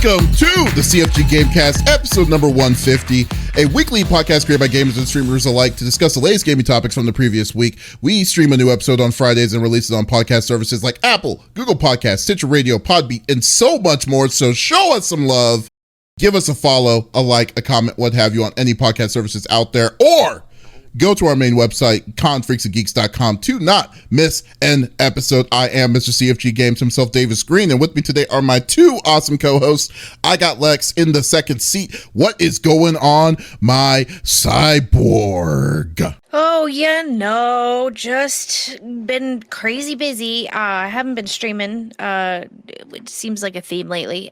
Welcome to the CFG Game Cast, episode number 150, a weekly podcast created by gamers and streamers alike to discuss the latest gaming topics from the previous week. We stream a new episode on Fridays and release it on podcast services like Apple, Google Podcasts, Stitcher Radio, Podbean, and so much more. So show us some love. Give us a follow, a like, a comment, what have you on any podcast services out there, or go to our main website, confreaksandgeeks.com, to not miss an episode. I am Mr. CFG Games himself, Davis Green, and with me today are my two awesome co-hosts. I got Lex in the second seat. What is going on, my cyborg? Oh, just been crazy busy. I haven't been streaming. It seems like a theme lately.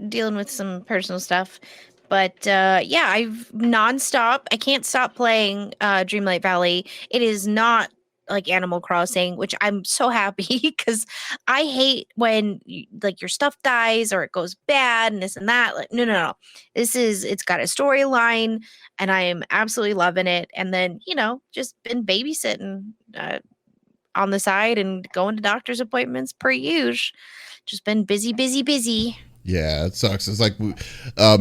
Dealing with some personal stuff. But I've nonstop. I can't stop playing Dreamlight Valley. It is not like Animal Crossing, which I'm so happy because I hate when your stuff dies or it goes bad and this and that. Like, no. It's got a storyline and I am absolutely loving it. And then, just been babysitting on the side and going to doctor's appointments per usual. Just been busy. Yeah, it sucks. It's like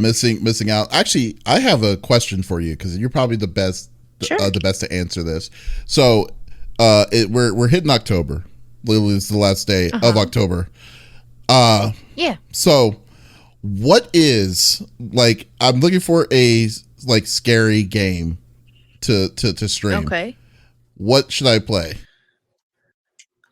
missing out. Actually, I have a question for you because you're probably the best, sure. The best to answer this. So, we're hitting October. Literally, it's the last day of October. Yeah. So, what is I'm looking for a scary game to stream. Okay. What should I play?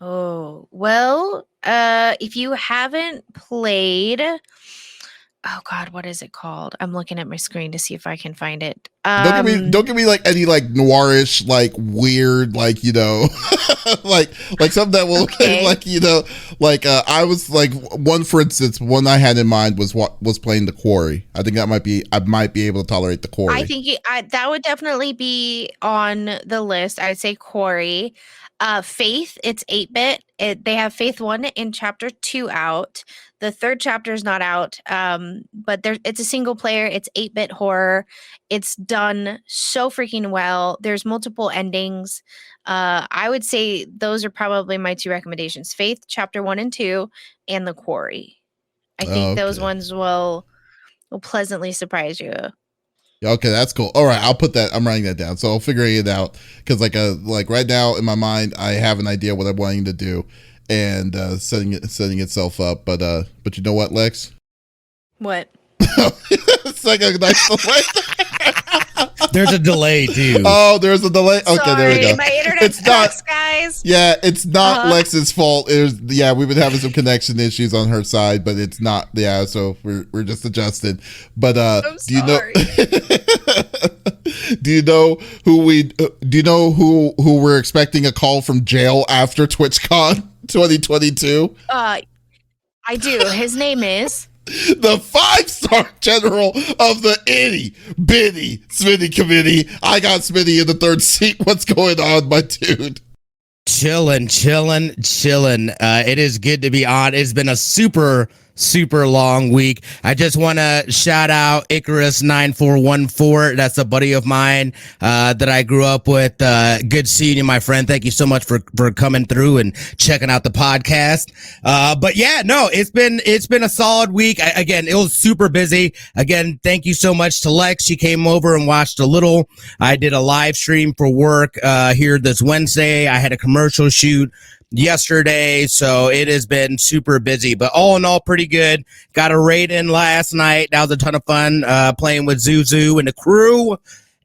Oh, well, if you haven't played, oh God, what is it called? I'm looking at my screen to see if I can find it. Don't give me any noirish, weird, something that will okay. I was one, for instance, one I had in mind was playing The Quarry. I think I might be able to tolerate The Quarry. I think that would definitely be on the list. I'd say Quarry. Faith, it's 8-bit. They have Faith 1 and Chapter 2 out. The third chapter is not out, but it's a single player. It's 8-bit horror. It's done so freaking well. There's multiple endings. I would say those are probably my two recommendations: Faith, Chapter 1 and 2, and The Quarry. I think those ones will pleasantly surprise you. Okay, that's cool. All right, I'll put that. I'm writing that down, so I'll figure it out. Because right now in my mind, I have an idea what I'm wanting to do, and setting itself up. But you know what, Lex? What? It's like a nice delay. There's a delay too. Oh, there's a delay. Okay, sorry, there we go. My internet sucks, guys. Yeah, it's not Lex's fault. We've been having some connection issues on her side, but it's not. Yeah, so we're just adjusting. But I'm sorry. Do you know who we're expecting a call from jail after TwitchCon 2022? I do. His name is the 5-star general of the itty bitty Smitty committee. I got Smitty in the third seat. What's going on, my dude? Chilling. It is good to be on. It's been a super long week. I just want to shout out Icarus9414. That's a buddy of mine that I grew up with. Good seeing you, my friend. Thank you so much for coming through and checking out the podcast. But yeah, no, it's been a solid week. Again, it was super busy. Again, thank you so much to Lex. She came over and watched a little. I did a live stream for work here this Wednesday. I had a commercial shoot yesterday, so it has been super busy, but all in all, pretty good. Got a raid in last night. That was a ton of fun, playing with Zuzu and the crew.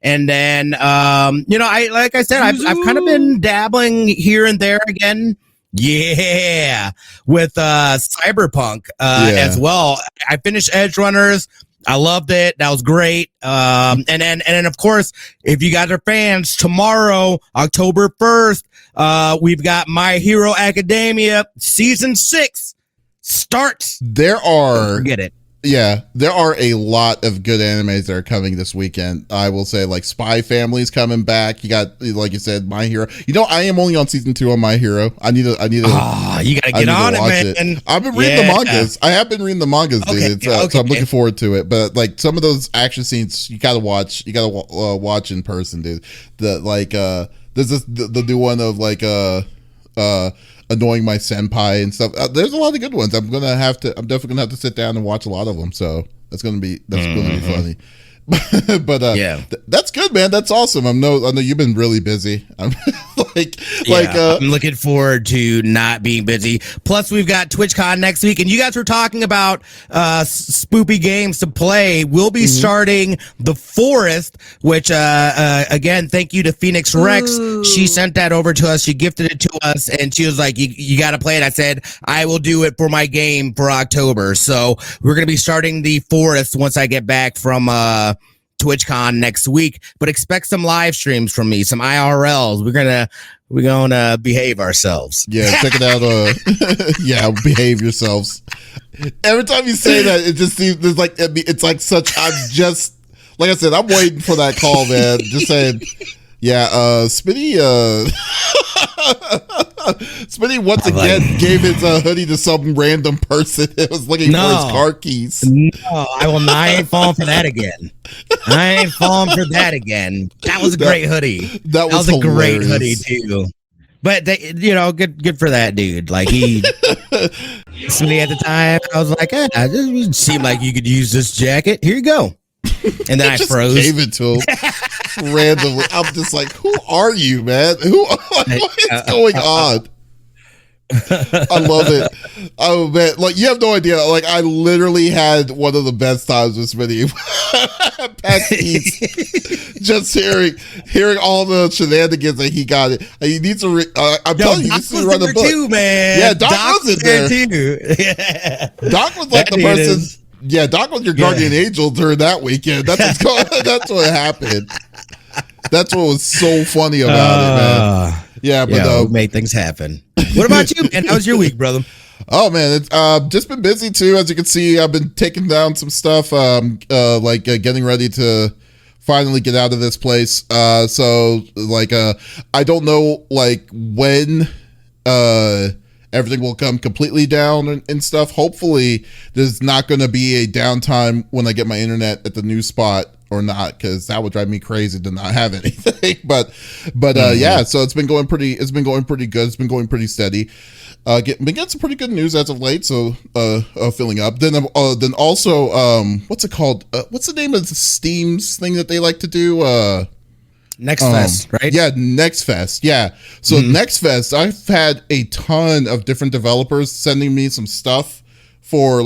And then, I've kind of been dabbling here and there again. Yeah. With, Cyberpunk, as well. I finished Edge Runners. I loved it. That was great. And then of course, if you guys are fans, tomorrow, October 1st, we've got My Hero Academia season 6 starts. Forget it. Yeah, there are a lot of good animes that are coming this weekend. I will say, Spy Family's coming back. You got, like you said, My Hero. I am only on season 2 on My Hero. I need to. You gotta get on it, man. I've been reading the mangas. I have been reading the mangas, dude. So I'm looking forward to it. But some of those action scenes, you gotta watch. You gotta watch in person, dude. There's the new one of annoying my senpai and stuff. There's a lot of good ones. I'm definitely gonna have to sit down and watch a lot of them. So that's gonna be funny. But that's good, man. That's awesome. I know you've been really busy. I'm I'm looking forward to not being busy. Plus, we've got TwitchCon next week, and you guys were talking about spoopy games to play. We'll be starting The Forest, which again, thank you to Phoenix Rex. Ooh. She sent that over to us. She gifted it to us, and she was like, "You got to play it." I said, "I will do it for my game for October." So we're gonna be starting The Forest once I get back from TwitchCon next week, but expect some live streams from me, some IRLs. We're gonna behave ourselves. Yeah, check it out. Behave yourselves. Every time you say that, it just seems it's like such. I'm just like I said, I'm waiting for that call, man. Just saying. Yeah, Smitty once again gave his hoodie to some random person that was looking for his car keys. No, I ain't falling for that again. That was a great hoodie. That was a great hoodie too. But good for that dude. Like Smitty at the time, I was like, it seemed like you could use this jacket. Here you go. And then I froze. Gave it to him randomly. I'm just like, who are you, man? What is going on? I love it. Oh man, like you have no idea. Like I literally had one of the best times with Smitty. Just hearing all the shenanigans that he got it. He needs to. I'm telling you, he needs to run the book too, man. Yeah, Doc was in there too. Yeah. Doc was like the person. Yeah, Doc was your guardian angel during that weekend. That's what happened. That's what was so funny about it, man. Yeah, but we made things happen. What about you, man? How was your week, brother? Oh man, it's just been busy too. As you can see, I've been taking down some stuff, getting ready to finally get out of this place. So I don't know when everything will come completely down and stuff. Hopefully there's not going to be a downtime when I get my internet at the new spot or not, because that would drive me crazy to not have anything. but yeah, so it's been going pretty good. It's been going pretty steady. Been getting some pretty good news as of late. So filling up. Then also what's it called? What's the name of the Steam's thing that they like to do? Next Fest, right? Yeah, Next Fest. Yeah. So Next Fest, I've had a ton of different developers sending me some stuff for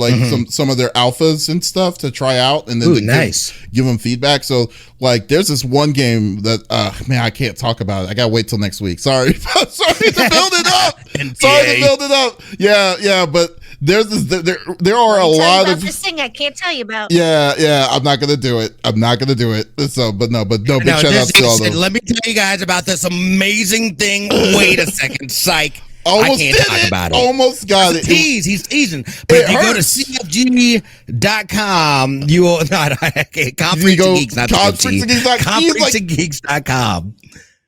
some of their alphas and stuff to try out, and then give them feedback. So there's this one game that I can't talk about it. I gotta wait till next week. Sorry to build it up. Yeah, but there's this. There are a lot of this thing I can't tell you about. Yeah. I'm not gonna do it. So, but no. Big shout out to all those. Let me tell you guys about this amazing thing. Wait a second, psych. Almost I can't talk about it. Almost got it. He's teasing. But if you go to CFG.com, you will not conferencegeeks.com.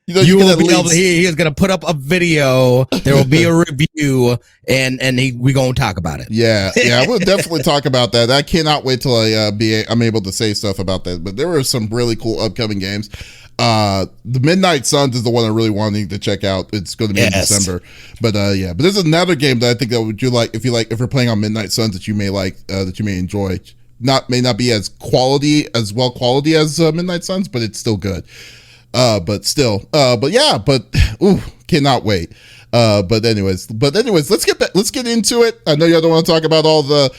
You will be able to hear. He's going to put up a video. There will be a review, and we're going to talk about it. Yeah, we'll definitely talk about that. I cannot wait till I'm able to say stuff about that. But there were some really cool upcoming games. The Midnight Suns is the one I really wanting to check out. It's going to be in December, but there's another game that I think that would you like if you're playing on Midnight Suns that you may like, that you may enjoy. May not be as quality as Midnight Suns, but it's still good. But cannot wait. But anyways, let's get into it. I know y'all don't want to talk about all the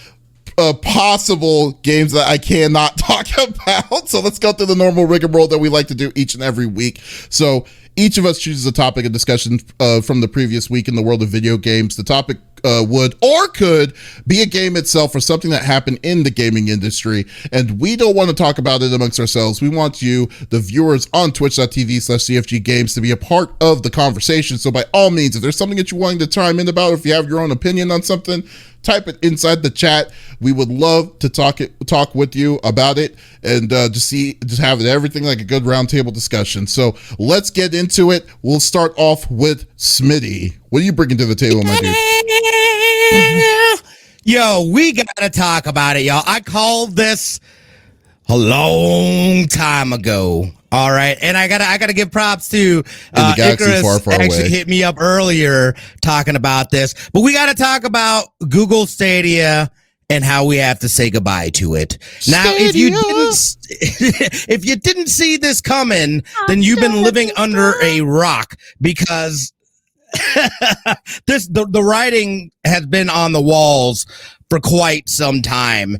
possible games that I cannot talk about. So let's go through the normal rigmarole that we like to do each and every week. So each of us chooses a topic of discussion from the previous week in the world of video games. The topic would or could be a game itself or something that happened in the gaming industry. And we don't want to talk about it amongst ourselves. We want you, the viewers on twitch.tv/CFG Games, to be a part of the conversation. So by all means, if there's something that you're wanting to chime in about, or if you have your own opinion on something, type it inside the chat. We would love to talk with you about it, and just have everything like a good roundtable discussion. So let's get into it. We'll start off with Smitty. What are you bringing to the table, my dude? Yo, we gotta talk about it, y'all. I called this a long time ago. All right, and I gotta give props to galaxy Icarus. far, far actually away. hit me up earlier talking about this, but we got to talk about Google Stadia and how we have to say goodbye to it. Now, if you didn't see this coming, then you've been living under a rock, because the writing has been on the walls for quite some time.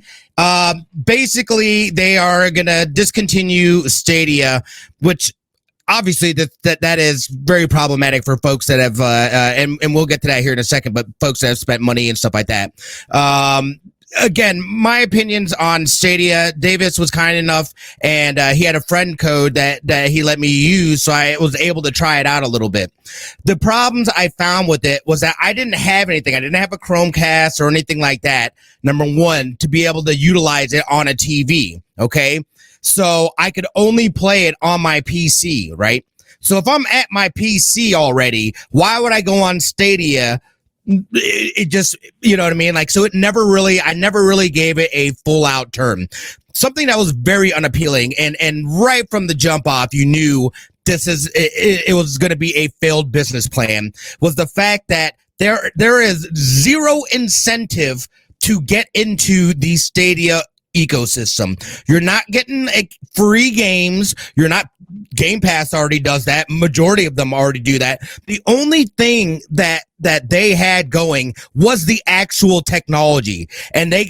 Basically, they are going to discontinue Stadia, which obviously that is very problematic for folks that have, and we'll get to that here in a second, but folks that have spent money and stuff like that. Again, my opinions on Stadia. Davis was kind enough, and he had a friend code that he let me use, so I was able to try it out a little bit. The problems I found with it was that I didn't have anything. I didn't have a Chromecast or anything like that, number one, to be able to utilize it on a TV, okay? So I could only play it on my PC, right? So if I'm at my PC already, why would I go on Stadia? It just, you know what I mean? Like, so I never really gave it a full out turn. Something that was very unappealing, and right from the jump off, you knew it was going to be a failed business plan, was the fact that there is zero incentive to get into the Stadia ecosystem. You're not getting free games. You're not. Game Pass already does that. Majority of them already do that. The only thing that they had going was the actual technology, and they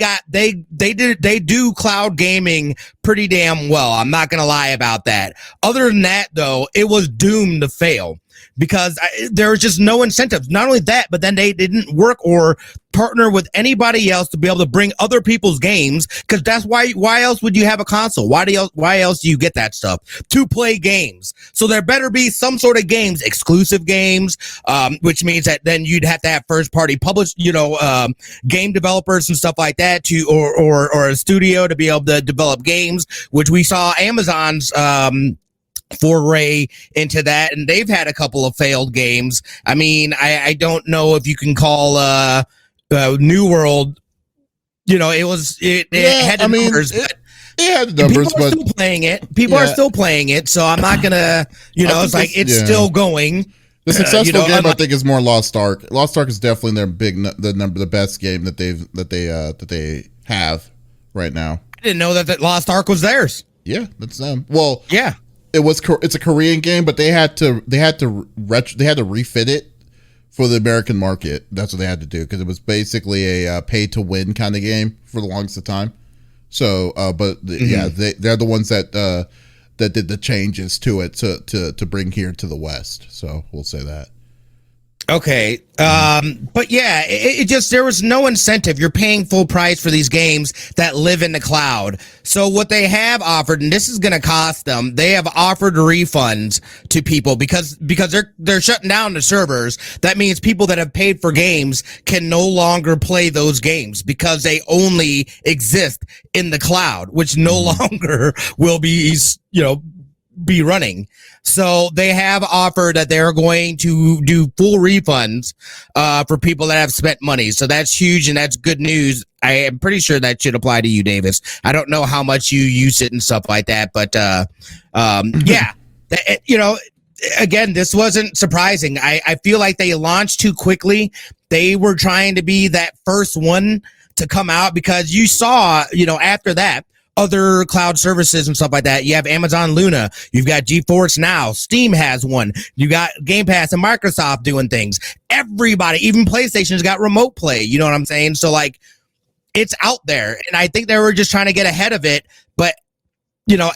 do cloud gaming pretty damn well. I'm not gonna lie about that. Other than that, though, it was doomed to fail, because there was just no incentive. Not only that, but then they didn't work or partner with anybody else to be able to bring other people's games, because that's why else would you have a console? Why else do you get that stuff? To play games. So there better be some sort of games, exclusive games, which means that then you'd have to have first party published, game developers and stuff like that or a studio to be able to develop games, which we saw Amazon's foray into that, and they've had a couple of failed games. I mean, I don't know if you can call New World, it had the numbers, but it had the numbers, people are still playing it. People are still playing it, so I'm not gonna, it's like it's still going. The successful game, I think, is more Lost Ark. Lost Ark is definitely their the best game that they have right now. I didn't know that Lost Ark was theirs. Yeah, that's them. Well, yeah, it's a Korean game, but they had to refit it for the American market. That's what they had to do, because it was basically a pay to win kind of game for the longest of time. So, they're the ones that did the changes to it to bring here to the West. So we'll say that. Okay. But yeah, it just, there was no incentive. You're paying full price for these games that live in the cloud. So what they have offered, and this is going to cost them, they have offered refunds to people because they're shutting down the servers. That means people that have paid for games can no longer play those games because they only exist in the cloud, which no longer will be running. So they have offered that they're going to do full refunds for people that have spent money. So that's huge, and that's good news. I am pretty sure that should apply to you, Davis. I don't know how much you use it and stuff like that, but again, this wasn't surprising. I feel like they launched too quickly. They were trying to be that first one to come out, because you saw, after that, other cloud services and stuff like that. You have Amazon Luna. You've got GeForce Now. Steam has one. You got Game Pass and Microsoft doing things. Everybody, even PlayStation's got remote play. You know what I'm saying? So, it's out there. And I think they were just trying to get ahead of it. But,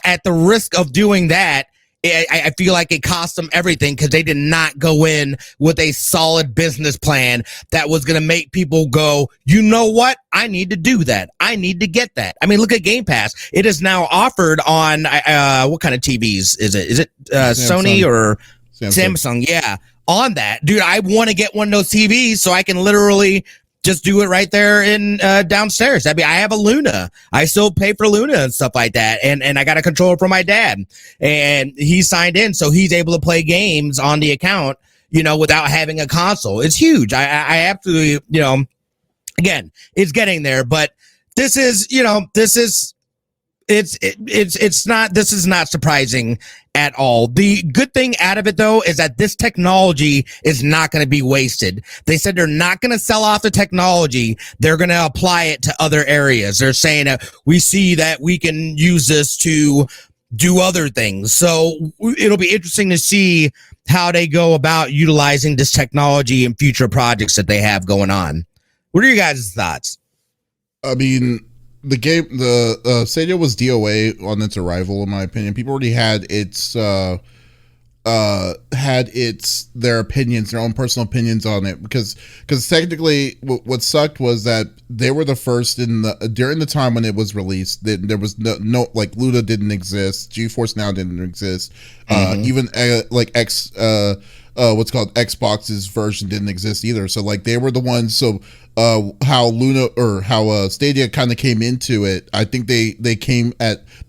at the risk of doing that, I feel like it cost them everything, because they did not go in with a solid business plan that was going to make people go, you know what? I need to do that. I need to get that. I mean, look at Game Pass. It is now offered on what kind of TVs is it? Is it Sony or Samsung? Yeah, on that. Dude, I want to get one of those TVs so I can literally just do it right there in downstairs. I mean, I have a Luna. I still pay for Luna and stuff like that. And I got a controller from my dad, and he signed in, so he's able to play games on the account, without having a console. It's huge. I absolutely, again, it's getting there, but this is It's not, this is not surprising at all. The good thing out of it though is that this technology is not going to be wasted. They said they're not going to sell off the technology. They're going to apply it to other areas. They're saying we see that we can use this to do other things. So it'll be interesting to see how they go about utilizing this technology in future projects that they have going on. What are your guys' thoughts? I mean, the Stadia was DOA on its arrival, in my opinion. People already had their opinions, their own personal opinions on it, because technically what sucked was that they were the first during the time when it was released. There was no like Luna didn't exist, GeForce Now didn't exist, even like what's called Xbox's version didn't exist either. So like they were the ones. So how Stadia kind of came into it, I think they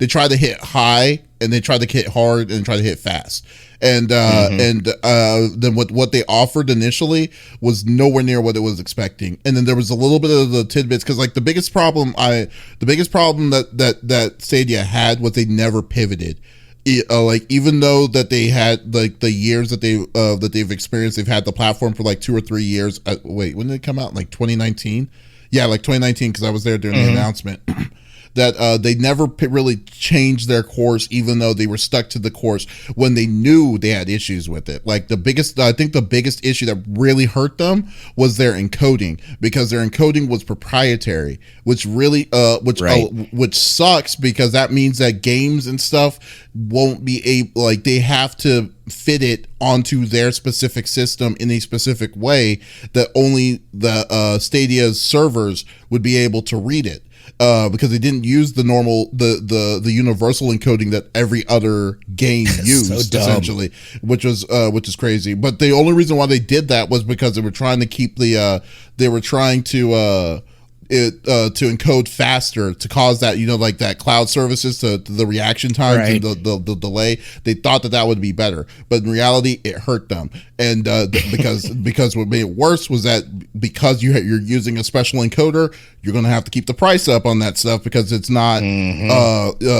tried to hit high and they tried to hit hard and try to hit fast. And then what they offered initially was nowhere near what it was expecting. And then there was a little bit of the tidbits, because like the biggest problem that Stadia had was they never pivoted. Like even though that they had like the years that they've experienced, they've had the platform for like 2 or 3 years. Wait, when did it come out? Like 2019? Yeah, like 2019, because I was there during the announcement. That they never really changed their course, even though they were stuck to the course when they knew they had issues with it. Like I think the biggest issue that really hurt them was their encoding, because their encoding was proprietary, which really, which sucks, because that means that games and stuff won't be able, like they have to fit it onto their specific system in a specific way that only the Stadia's servers would be able to read it. Because they didn't use the normal, the universal encoding that every other game used, essentially, which is crazy. But the only reason why they did that was because they were trying to keep to encode faster, to cause that, like that cloud services, to the reaction times and the delay. They thought that would be better, but in reality it hurt them. And because what made it worse was that because you're using a special encoder, you're going to have to keep the price up on that stuff, because it's not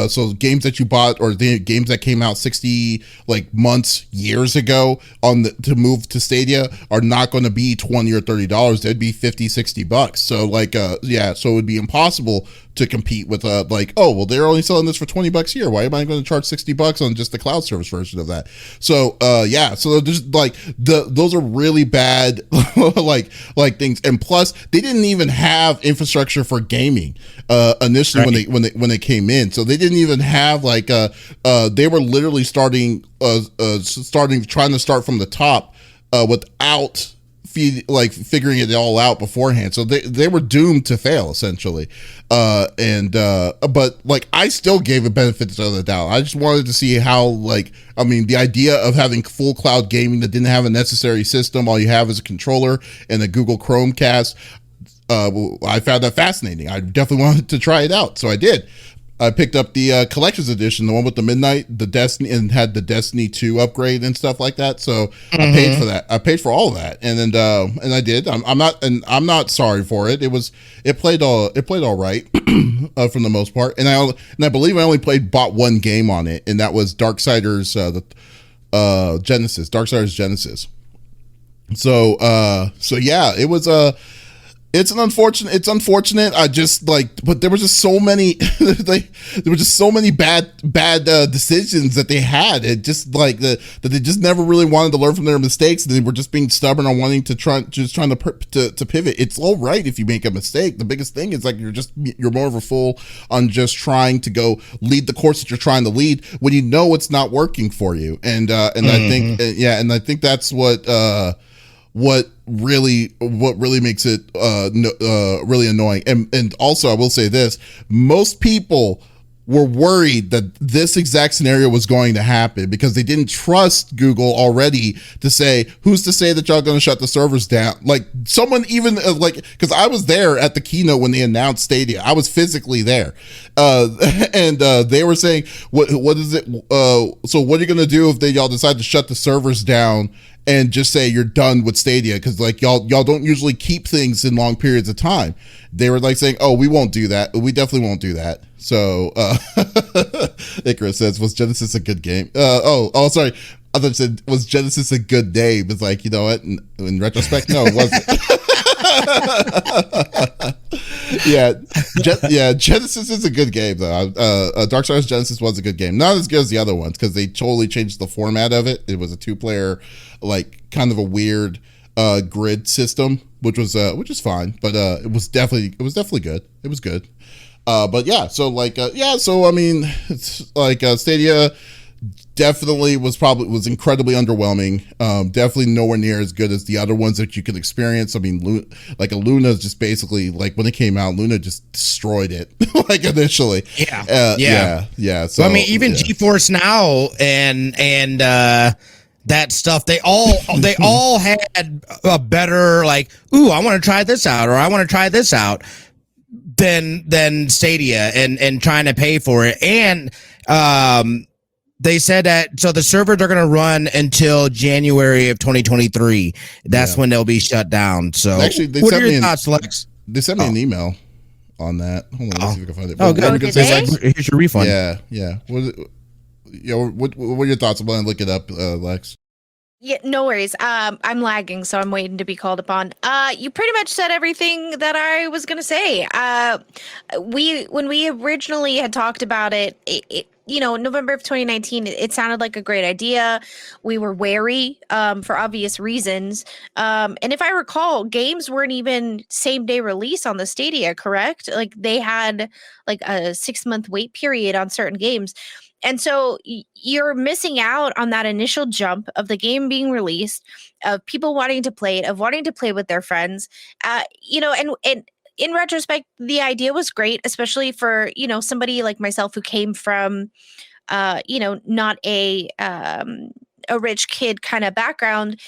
so games that you bought, or the games that came out 60 like months, years ago to move to Stadia, are not going to be $20 or $30. They'd be $50-$60. So like so it would be impossible to compete with like, oh well, they're only selling this for $20 here, why am I going to charge $60 on just the cloud service version of that? So so there's like those are really bad like things. And plus they didn't even have infrastructure for gaming initially when they came in. So they didn't even have like they were literally trying to start from the top without figuring it all out beforehand. So they were doomed to fail, essentially. But like I still gave it benefits of the doubt. I just wanted to see how, like, I mean, the idea of having full cloud gaming that didn't have a necessary system, all you have is a controller and a Google Chromecast. I found that fascinating. I definitely wanted to try it out, so I did. I picked up the collector's edition, the one with the Midnight, the Destiny, and had the Destiny 2 upgrade and stuff like that. So I paid for that. I paid for all of that, and I did. I'm not sorry for it. It played all right for the most part. And I believe I only bought one game on it, and that was Darksiders Genesis. Darksiders Genesis. So yeah, it was it's unfortunate. I just but there were just so many, there were just so many bad decisions that they had. It just that they just never really wanted to learn from their mistakes. They were just being stubborn on wanting to trying to pivot. It's all right if you make a mistake. The biggest thing is you're more of a fool on just trying to go lead the course that you're trying to lead when you know it's not working for you. And I think that's what really makes it really annoying. And also I will say this, most people were worried that this exact scenario was going to happen because they didn't trust Google already to say, who's to say that y'all going to shut the servers down? Like someone even because I was there at the keynote when they announced Stadia. I was physically there. And they were saying, what is it? So what are you going to do if y'all decide to shut the servers down and just say you're done with Stadia, because like y'all don't usually keep things in long periods of time. They were like saying, "Oh, we won't do that. We definitely won't do that." So Icarus says, "Was Genesis a good game?" Sorry. I thought you said, "Was Genesis a good name?" It's like, you know what? In retrospect, no, it wasn't. Genesis is a good game though. Darksiders Genesis was a good game. Not as good as the other ones because they totally changed the format of it. It was a 2-player, like kind of a weird grid system, which was fine, but it was definitely good. It was good. But yeah, so I mean, it's like Stadia definitely was incredibly underwhelming. Definitely nowhere near as good as the other ones that you could experience. I mean, Luna is just basically like when it came out, Luna just destroyed it like initially. Yeah. So I mean, even GeForce Now and that stuff, they all had a better like, ooh, I want to try this out, or I want to try this out than Stadia and trying to pay for it. And they said that so the servers are going to run until January of 2023. That's when they'll be shut down. So actually, what are your thoughts, Lex? They sent me an email on that. Hold on, let's see if we can find it. Oh, good. Here's your refund. Yeah. What are your thoughts? I'm going to look it up, Lex. Yeah, no worries. I'm lagging, so I'm waiting to be called upon. You pretty much said everything that I was gonna say. When we originally had talked about it, November of 2019, it sounded like a great idea. We were wary, for obvious reasons. And if I recall, games weren't even same day release on the Stadia, correct? Like they had like a 6-month wait period on certain games. And so you're missing out on that initial jump of the game being released, of people wanting to play it, of wanting to play with their friends. And in retrospect, the idea was great, especially for, somebody like myself who came from, not a rich kid kind of background.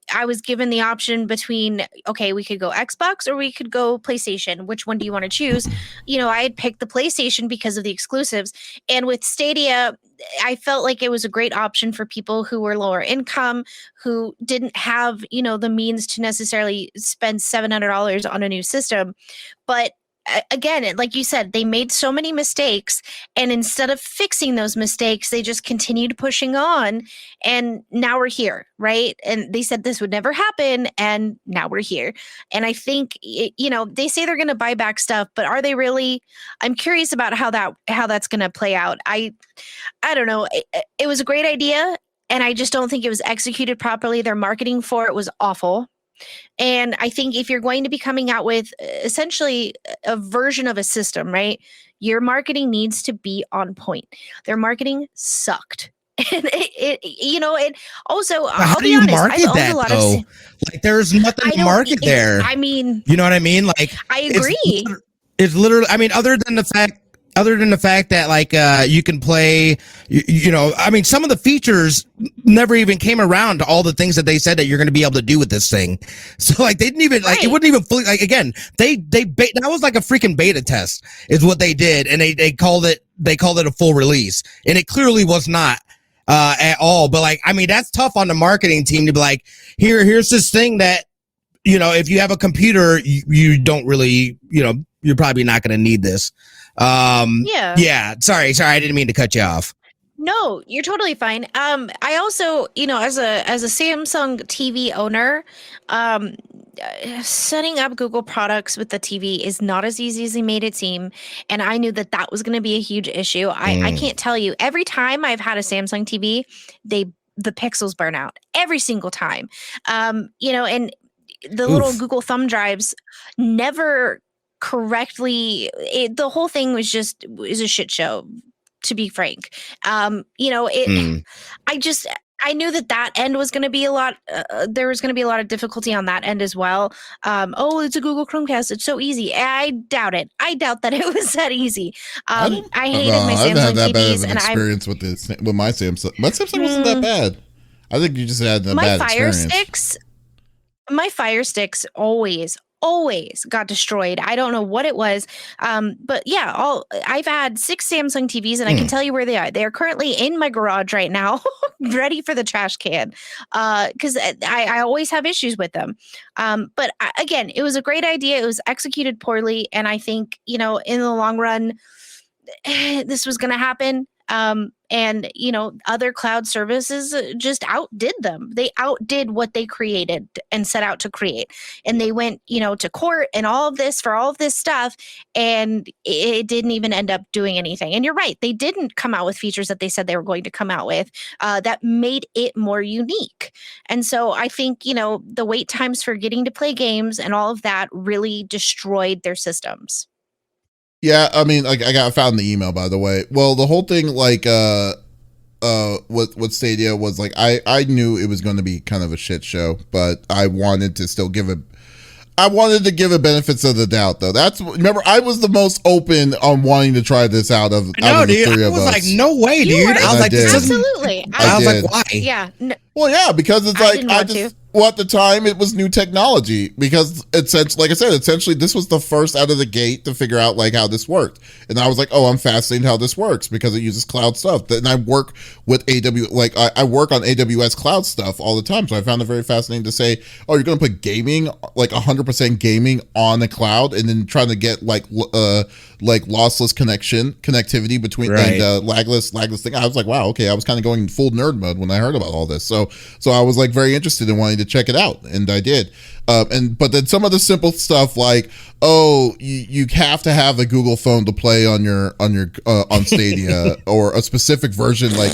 I was given the option between, okay, we could go Xbox or we could go PlayStation. Which one do you want to choose? I had picked the PlayStation because of the exclusives. And with Stadia, I felt like it was a great option for people who were lower income, who didn't have, the means to necessarily spend $700 on a new system. But again, like you said, they made so many mistakes, and instead of fixing those mistakes, they just continued pushing on, and now we're here, right? And they said this would never happen, and now we're here. And I think, they say they're going to buy back stuff, but are they really? I'm curious about how that's going to play out. I don't know. It was a great idea, and I just don't think it was executed properly. Their marketing for it was awful. And I think if you're going to be coming out with essentially a version of a system, right, your marketing needs to be on point. Their marketing sucked. And it also, how do you market that though? Like there's nothing to market there. I mean, you know what I mean? Like I agree. It's literally, I mean, other than the fact that like you can play, I mean, some of the features never even came around to all the things that they said that you're going to be able to do with this thing. So like they didn't even like it wouldn't even fully like again that was like a freaking beta test is what they did, and they called it a full release, and it clearly was not at all. But like I mean that's tough on the marketing team to be like here's this thing that if you have a computer you don't really you're probably not going to need this. Yeah. Sorry, I didn't mean to cut you off. No, you're totally fine. I also, as a Samsung TV owner, setting up Google products with the TV is not as easy as they made it seem, and I knew that was going to be a huge issue. I can't tell you. Every time I've had a Samsung TV, the pixels burn out every single time. And the little Google thumb drives never correctly. The whole thing was a shit show, to be frank. I knew that end was going to be a lot. There was going to be a lot of difficulty on that end as well. It's a Google Chromecast. It's so easy. I doubt it. I doubt that it was that easy. I hated my Samsung I've had that TVs, bad of an experience with my Samsung. My Samsung wasn't that bad. I think you just had a bad experience. My Fire Sticks always got destroyed. I don't know what it was. But yeah, I've had 6 Samsung TVs and I can tell you where they are. They are currently in my garage right now, ready for the trash can. Because I always have issues with them. But again, it was a great idea. It was executed poorly. And I think, in the long run, this was going to happen. And other cloud services just outdid them. They outdid what they created and set out to create. And they went, to court and all of this for all of this stuff. And it didn't even end up doing anything. And you're right. They didn't come out with features that they said they were going to come out with that made it more unique. And so I think, the wait times for getting to play games and all of that really destroyed their systems. Yeah, I mean, like I found the email, by the way. Well, the whole thing, like, with Stadia was like, I knew it was going to be kind of a shit show, but I wanted to still give it benefits of the doubt, though. Remember, I was the most open on wanting to try this out of the three of us. I was like, no way, dude. I was like, absolutely. I was like, why? Yeah. Well, yeah, because it's like, at the time it was new technology, because essentially, like I said, essentially this was the first out of the gate to figure out like how this worked. And I was like, oh, I'm fascinated how this works because it uses cloud stuff. And I work with I work on AWS cloud stuff all the time. So I found it very fascinating to say, oh, you're going to put gaming, like 100% gaming on the cloud, and then trying to get like lossless connectivity between and lagless thing. I was like, wow, okay. I was kind of going full nerd mode when I heard about all this. So I was like very interested in wanting to check it out, and I did. But then some of the simple stuff like, oh, you have to have a Google phone to play on Stadia, or a specific version, like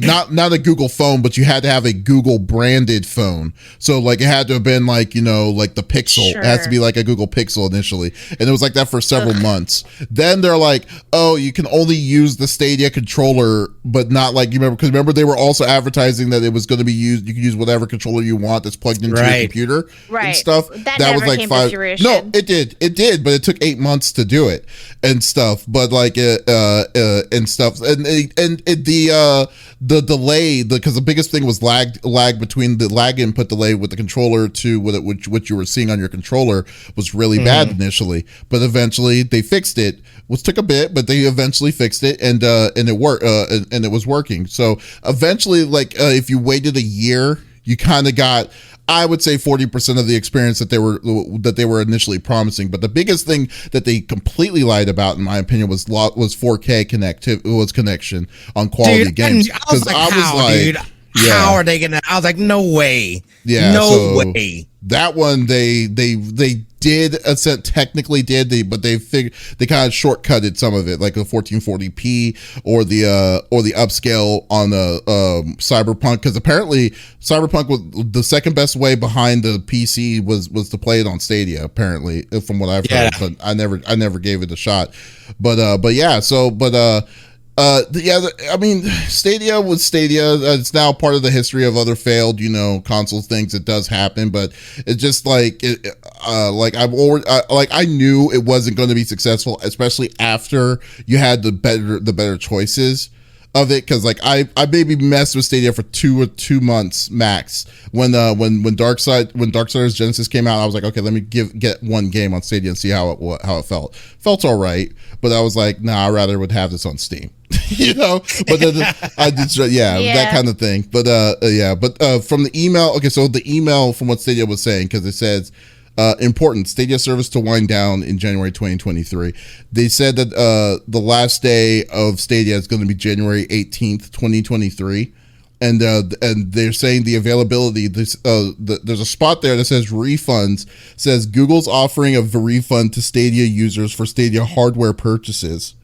not a Google phone, but you had to have a Google branded phone. So like it had to have been like, like the Pixel. Sure. It has to be like a Google Pixel initially, and it was like that for several months. Then they're like, oh, you can only use the Stadia controller, but not like, remember they were also advertising that it was going to be used. You can use whatever controller you want that's plugged into your computer. Right. And stuff that was like 5. No, it did, but it took 8 months to do it and stuff. But like and stuff, and the delay, because the biggest thing was lag between the lag input delay with the controller to what you were seeing on your controller was really bad initially, but eventually they fixed it. Which took a bit, but they eventually fixed it, and it worked, and it was working. So eventually, like if you waited a year, you kind of got, I would say, 40% of the experience that they were initially promising. But the biggest thing that they completely lied about, in my opinion, was 4K connection on quality games. I was like, how are they gonna? I was like, no way. Yeah, no way. That one they did technically did, but they kind of shortcutted some of it, like the 1440p or the upscale on the Cyberpunk, because apparently Cyberpunk was the second best way behind the PC was to play it on Stadia, apparently, from what I've heard, but I never gave it a shot. I mean, Stadia was Stadia. It's now part of the history of other failed, console things. It does happen, but it's just like, I knew it wasn't going to be successful, especially after you had the better choices of it, because like I maybe messed with Stadia for 2 months max. When Darksiders Genesis came out, I was like, okay, let me get one game on Stadia and see how it felt. Felt all right, but I was like, nah, I rather would have this on Steam. But then I did, that kind of thing. But from the email, okay, so the email from what Stadia was saying, because it says, important, Stadia service to wind down in January 2023. They said that the last day of Stadia is going to be January 18th, 2023. And they're saying the availability, there's a spot there that says refunds, says Google's offering a refund to Stadia users for Stadia hardware purchases.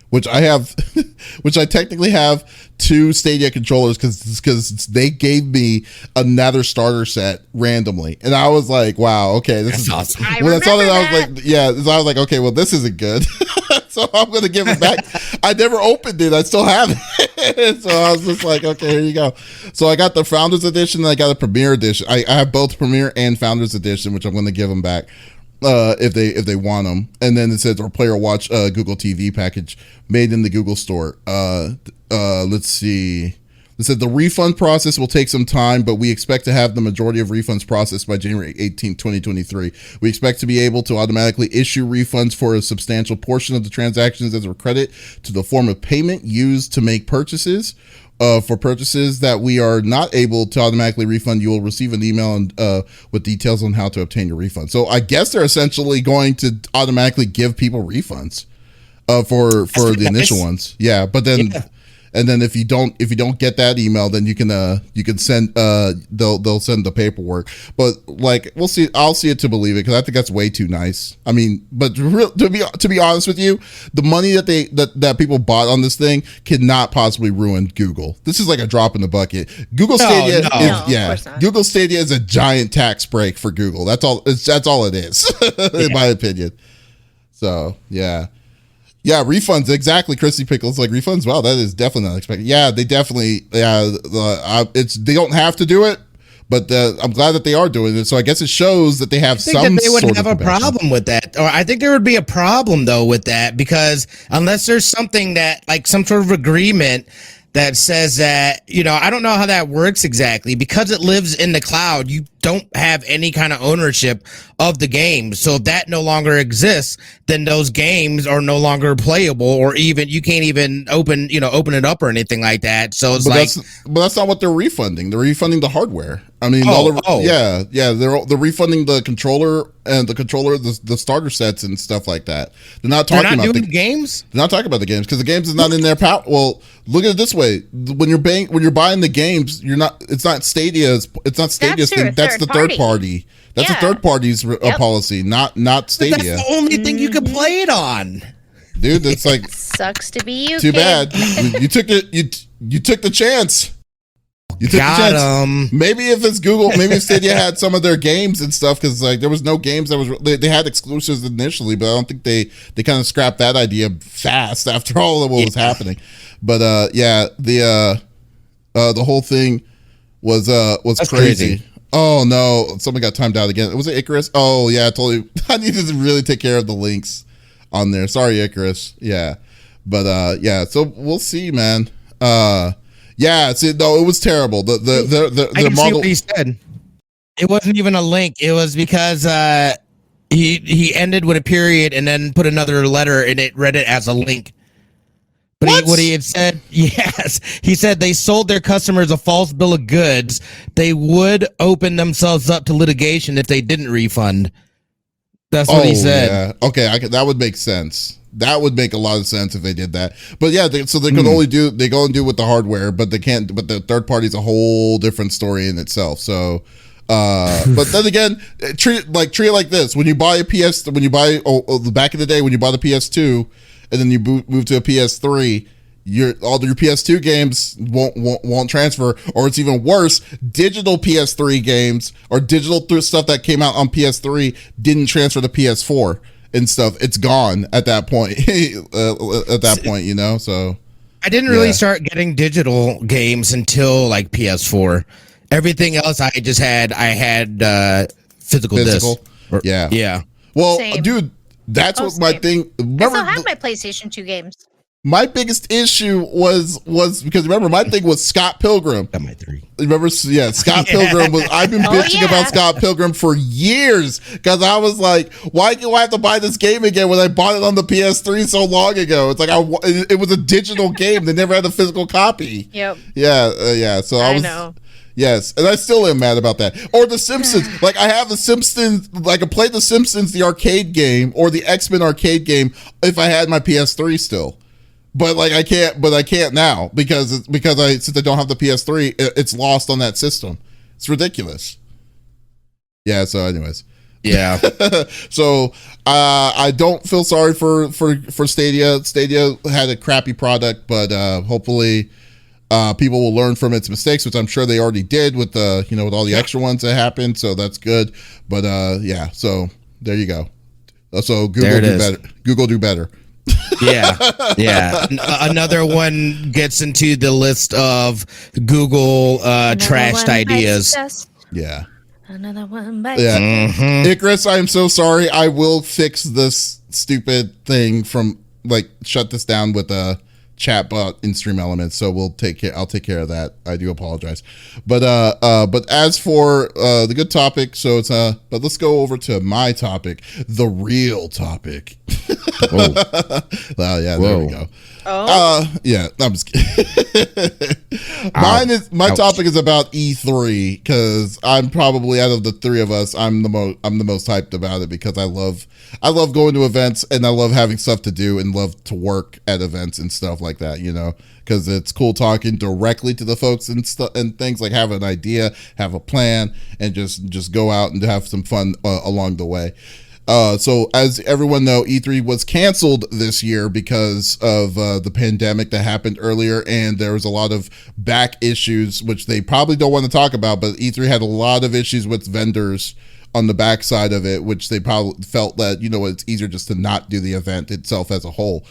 Which I technically have 2 Stadia controllers because they gave me another starter set randomly, and I was like, wow, okay, this is awesome. When I saw that, I was like, yeah, so I was like, okay, well, this isn't good. So I'm gonna give it back. I never opened it. I still have it. So I was just like, okay, here you go. So I got the Founders Edition and I got a Premier Edition. I have both Premier and Founders Edition, which I'm gonna give them back if they want them. And then it says our player watch Google TV package made in the Google store. Let's see. They said the refund process will take some time, but we expect to have the majority of refunds processed by January 18, 2023. We expect to be able to automatically issue refunds for a substantial portion of the transactions as a credit to the form of payment used to make purchases. For purchases that we are not able to automatically refund, you will receive an email with details on how to obtain your refund. So I guess they're essentially going to automatically give people refunds for the initial ones. Yeah, but then and then if you don't get that email, then you can send they'll send the paperwork. But like we'll see, I'll see it to believe it, because I think that's way too nice. I mean, but to be honest with you, the money that people bought on this thing cannot possibly ruin Google. This is like a drop in the bucket. Google Stadia Google Stadia is a giant tax break for Google. That's all it is in my opinion. So yeah, refunds, exactly. Chrissy Pickles, like refunds. Wow, that is definitely not expected. Yeah, they definitely. Yeah, they don't have to do it, but I'm glad that they are doing it. So I guess it shows that they have some. I think that they would have a problem with that, or I think there would be a problem though with that, because unless there's something that, like some sort of agreement that says that, I don't know how that works exactly, because it lives in the cloud. You don't have any kind of ownership of the game. So if that no longer exists, then those games are no longer playable, or even you can't even open it up or anything like that. So it's but that's not what they're refunding. They're refunding the hardware. I mean, they're refunding the controller and the starter sets and stuff like that. They're not talking about the games. They're not talking about the games, because the games is not in their power. Well, look at it this way: when you're buying the games, it's not Stadia's. It's not Stadia's thing. That's the third party. That's the third party's policy, not Stadia. But that's the only thing you can play it on, dude. It's like sucks to be you. Too bad you took it. You took the chance. You took the chance. Maybe if it's Google, maybe if Stadia had some of their games and stuff, because like there was no games that they had exclusives initially, but I don't think they kind of scrapped that idea fast after all of what was happening. But the whole thing was crazy. Oh no, someone got timed out again. Was it Icarus? Oh yeah, totally. I needed to really take care of the links on there. Sorry, Icarus. Yeah, but so we'll see, man. It was terrible. The model. See what he said. It wasn't even a link. It was because he ended with a period and then put another letter, and it read it as a link. But what he had said, yes, he said they sold their customers a false bill of goods. They would open themselves up to litigation if they didn't refund. That's what he said. Yeah. Okay, that would make sense. That would make a lot of sense if they did that. But yeah, so they can only do with the hardware, but they can't. But the third party is a whole different story in itself. So, but then again, treat it like this: when you buy a back in the day when you bought a PS2, and then you move to a PS3, all your PS2 games won't transfer, or it's even worse, digital PS3 games or digital stuff that came out on PS3 didn't transfer to PS4 and stuff. It's gone at that point. So I didn't really start getting digital games until like PS4. Everything else I had physical disc. Yeah. Well, Same. Dude, that's what my thing. Remember, I still have my PlayStation 2 games. My biggest issue was because remember my thing was Scott Pilgrim. Got my 3. Remember, Scott Pilgrim was. I've been bitching about Scott Pilgrim for years because I was like, why do I have to buy this game again when I bought it on the PS3 so long ago? It's like it was a digital game. They never had a physical copy. Yep. Yeah. So I know. Yes, and I still am mad about that. Or The Simpsons. Like, I have The Simpsons, like, I played The Simpsons, the arcade game, or the X-Men arcade game if I had my PS3 still. But, like, I can't now because since I don't have the PS3, it's lost on that system. It's ridiculous. Yeah, so anyways. Yeah. So, I don't feel sorry for Stadia. Stadia had a crappy product, but hopefully people will learn from its mistakes, which I'm sure they already did with with all the extra ones that happened. So that's good. But so there you go. So Google do better. Google do better. Yeah. Another one gets into the list of Google trashed ideas. Yeah. Another one bites. Yeah. Mm-hmm. Icarus, I'm so sorry. I will fix this stupid thing from shut this down with chat bot in stream elements, so I'll take care of that. I do apologize. But as for the good topic, so it's but let's go over to my topic, the real topic. Whoa. Well, yeah, there we go. Yeah, I'm just kidding. My topic is about E3, because I'm probably, out of the three of us, I'm the most hyped about it, because I love going to events, and I love having stuff to do, and love to work at events and stuff like that, because it's cool talking directly to the folks and stuff and things, like have an idea, have a plan, and just go out and have some fun along the way. So as everyone know, E3 was canceled this year because of the pandemic that happened earlier, and there was a lot of back issues, which they probably don't want to talk about, but E3 had a lot of issues with vendors on the backside of it, which they probably felt that, it's easier just to not do the event itself as a whole.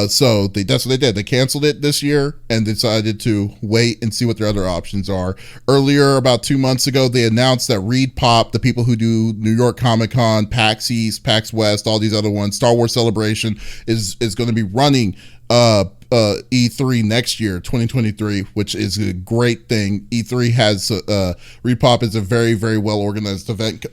So that's what they did. They canceled it this year and decided to wait and see what their other options are. Earlier, about 2 months ago, they announced that ReedPop, the people who do New York Comic Con, PAX East, PAX West, all these other ones, Star Wars Celebration, is going to be running E3 next year, 2023, which is a great thing. E3 has ReedPop is a very, very well organized event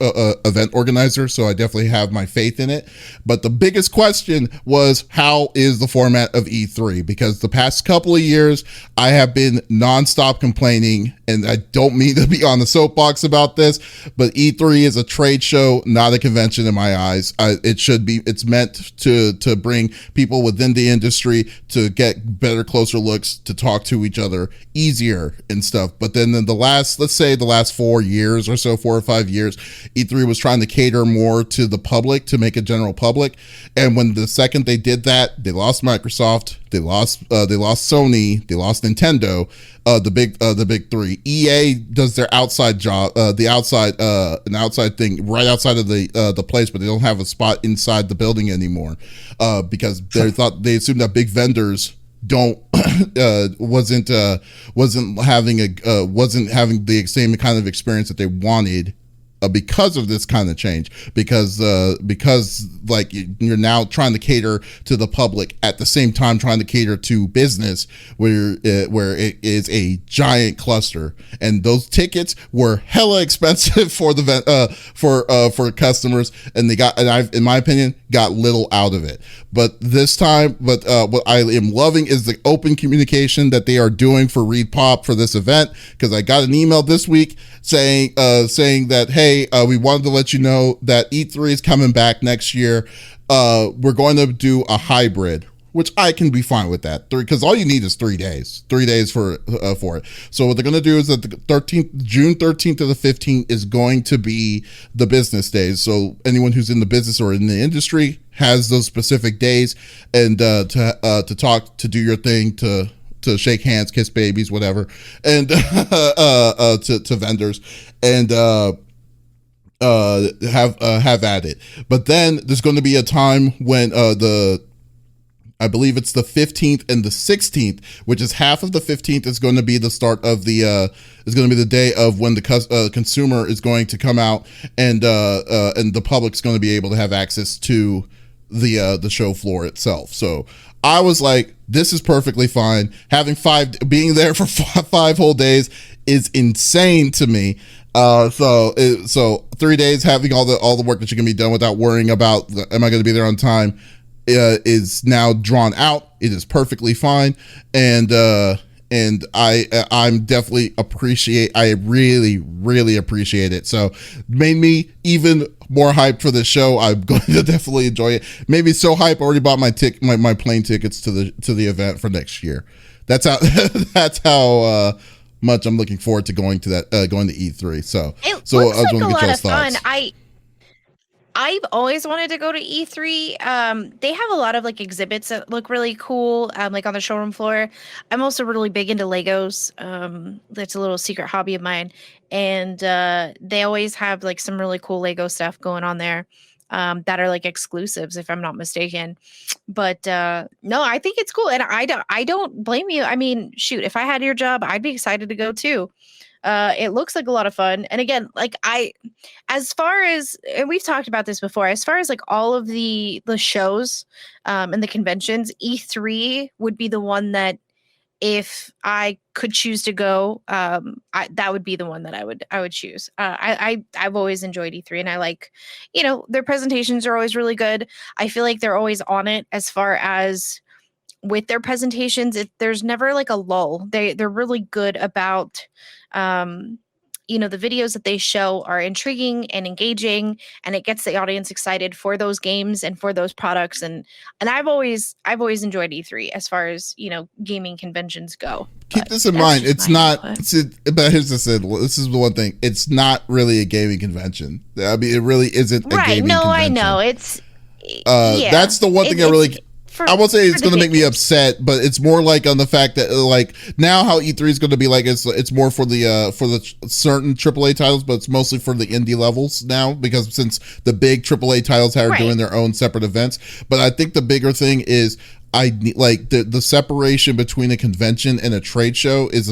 organizer, so I definitely have my faith in it. But the biggest question was, how is the format of E3? Because the past couple of years, I have been nonstop complaining, and I don't mean to be on the soapbox about this, but E3 is a trade show, not a convention in my eyes. It should be. It's meant to bring people within the industry to get better, closer looks, to talk to each other easier and stuff. But then in the last 4 years or so, 4 or 5 years, E3 was trying to cater more to the public, to make a general public. And when the second they did that, they lost Microsoft, they lost Sony, they lost Nintendo, the big three. EA does their outside job, an outside thing right outside of the place, but they don't have a spot inside the building anymore, because they assumed that big vendors wasn't having the same kind of experience that they wanted. Because of this kind of change, because like you're now trying to cater to the public at the same time trying to cater to business, where it is a giant cluster, and those tickets were hella expensive for for customers, and in my opinion, got little out of it. But this time, what I am loving is the open communication that they are doing for ReedPop for this event, because I got an email this week saying that, hey, we wanted to let you know that E3 is coming back next year. We're going to do a hybrid, which I can be fine with that, because all you need is 3 days. 3 days for it. So what they're going to do is that June 13th to the 15th is going to be the business days. So anyone who's in the business or in the industry has those specific days, and to talk, to do your thing, to shake hands, kiss babies, whatever, and to vendors, and have at it. But then there's going to be a time when I believe it's the 15th and the 16th, which is half of the 15th is going to be the start of is going to be the day of when the consumer is going to come out, and the public's going to be able to have access to the show floor itself. So I was like, this is perfectly fine. Being there for 5 whole days is insane to me. So 3 days having all the work that you can be done without worrying about am I going to be there on time is now drawn out. It is perfectly fine, and I'm definitely I really appreciate it. So made me even more hyped for the show. I'm going to definitely enjoy it. Made me so hyped, I already bought my plane tickets to the event for next year. That's how much I'm looking forward to going to E3. So it so looks I was like going a to get lot y'all's of fun. thoughts. I've always wanted to go to E3. They have a lot of like exhibits that look really cool, like on the showroom floor. I'm also really big into Legos. That's a little secret hobby of mine, and they always have like some really cool Lego stuff going on there, that are like exclusives, if I'm not mistaken. But no, I think it's cool, and I don't blame you. I mean, shoot, if I had your job, I'd be excited to go too. It looks like a lot of fun. And again, like as far as, and we've talked about this before, as far as like all of the shows and the conventions, E3 would be the one that, if I could choose to go, that would be the one that I would choose. I've always enjoyed E3, and I like, their presentations are always really good. I feel like they're always on it as far as with their presentations. There's never like a lull. They're really good about, the videos that they show are intriguing and engaging, and it gets the audience excited for those games and for those products. And I've always enjoyed E3 as far as, gaming conventions go. Keep this in mind. It's not, but here's this is the one thing. It's not really a gaming convention. I mean, it really isn't a gaming convention. I know. It's, that's the one thing I really, I won't say it's going to make me upset, but it's more like on the fact that like now how E3 is going to be like, it's more for the certain AAA titles, but it's mostly for the indie levels now, because since the big AAA titles are doing their own separate events. But I think the bigger thing is, I like the separation between a convention and a trade show is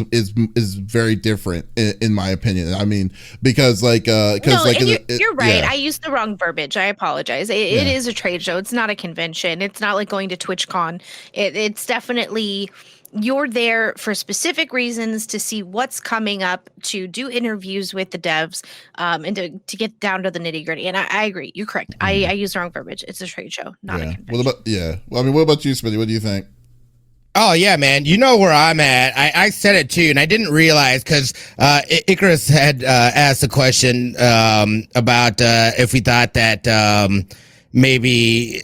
very different in my opinion. I mean, because you're right. I used the wrong verbiage. I apologize. It is a trade show. It's not a convention. It's not like going to TwitchCon. It's definitely, you're there for specific reasons to see what's coming up, to do interviews with the devs, and to get down to the nitty gritty. And I agree. You're correct. I used the wrong verbiage. It's a trade show, not a convention. Well, I mean, what about you, Smitty? What do you think? Oh, yeah, man. You know where I'm at. I said it, too, and I didn't realize because Icarus had asked a question about if we thought that maybe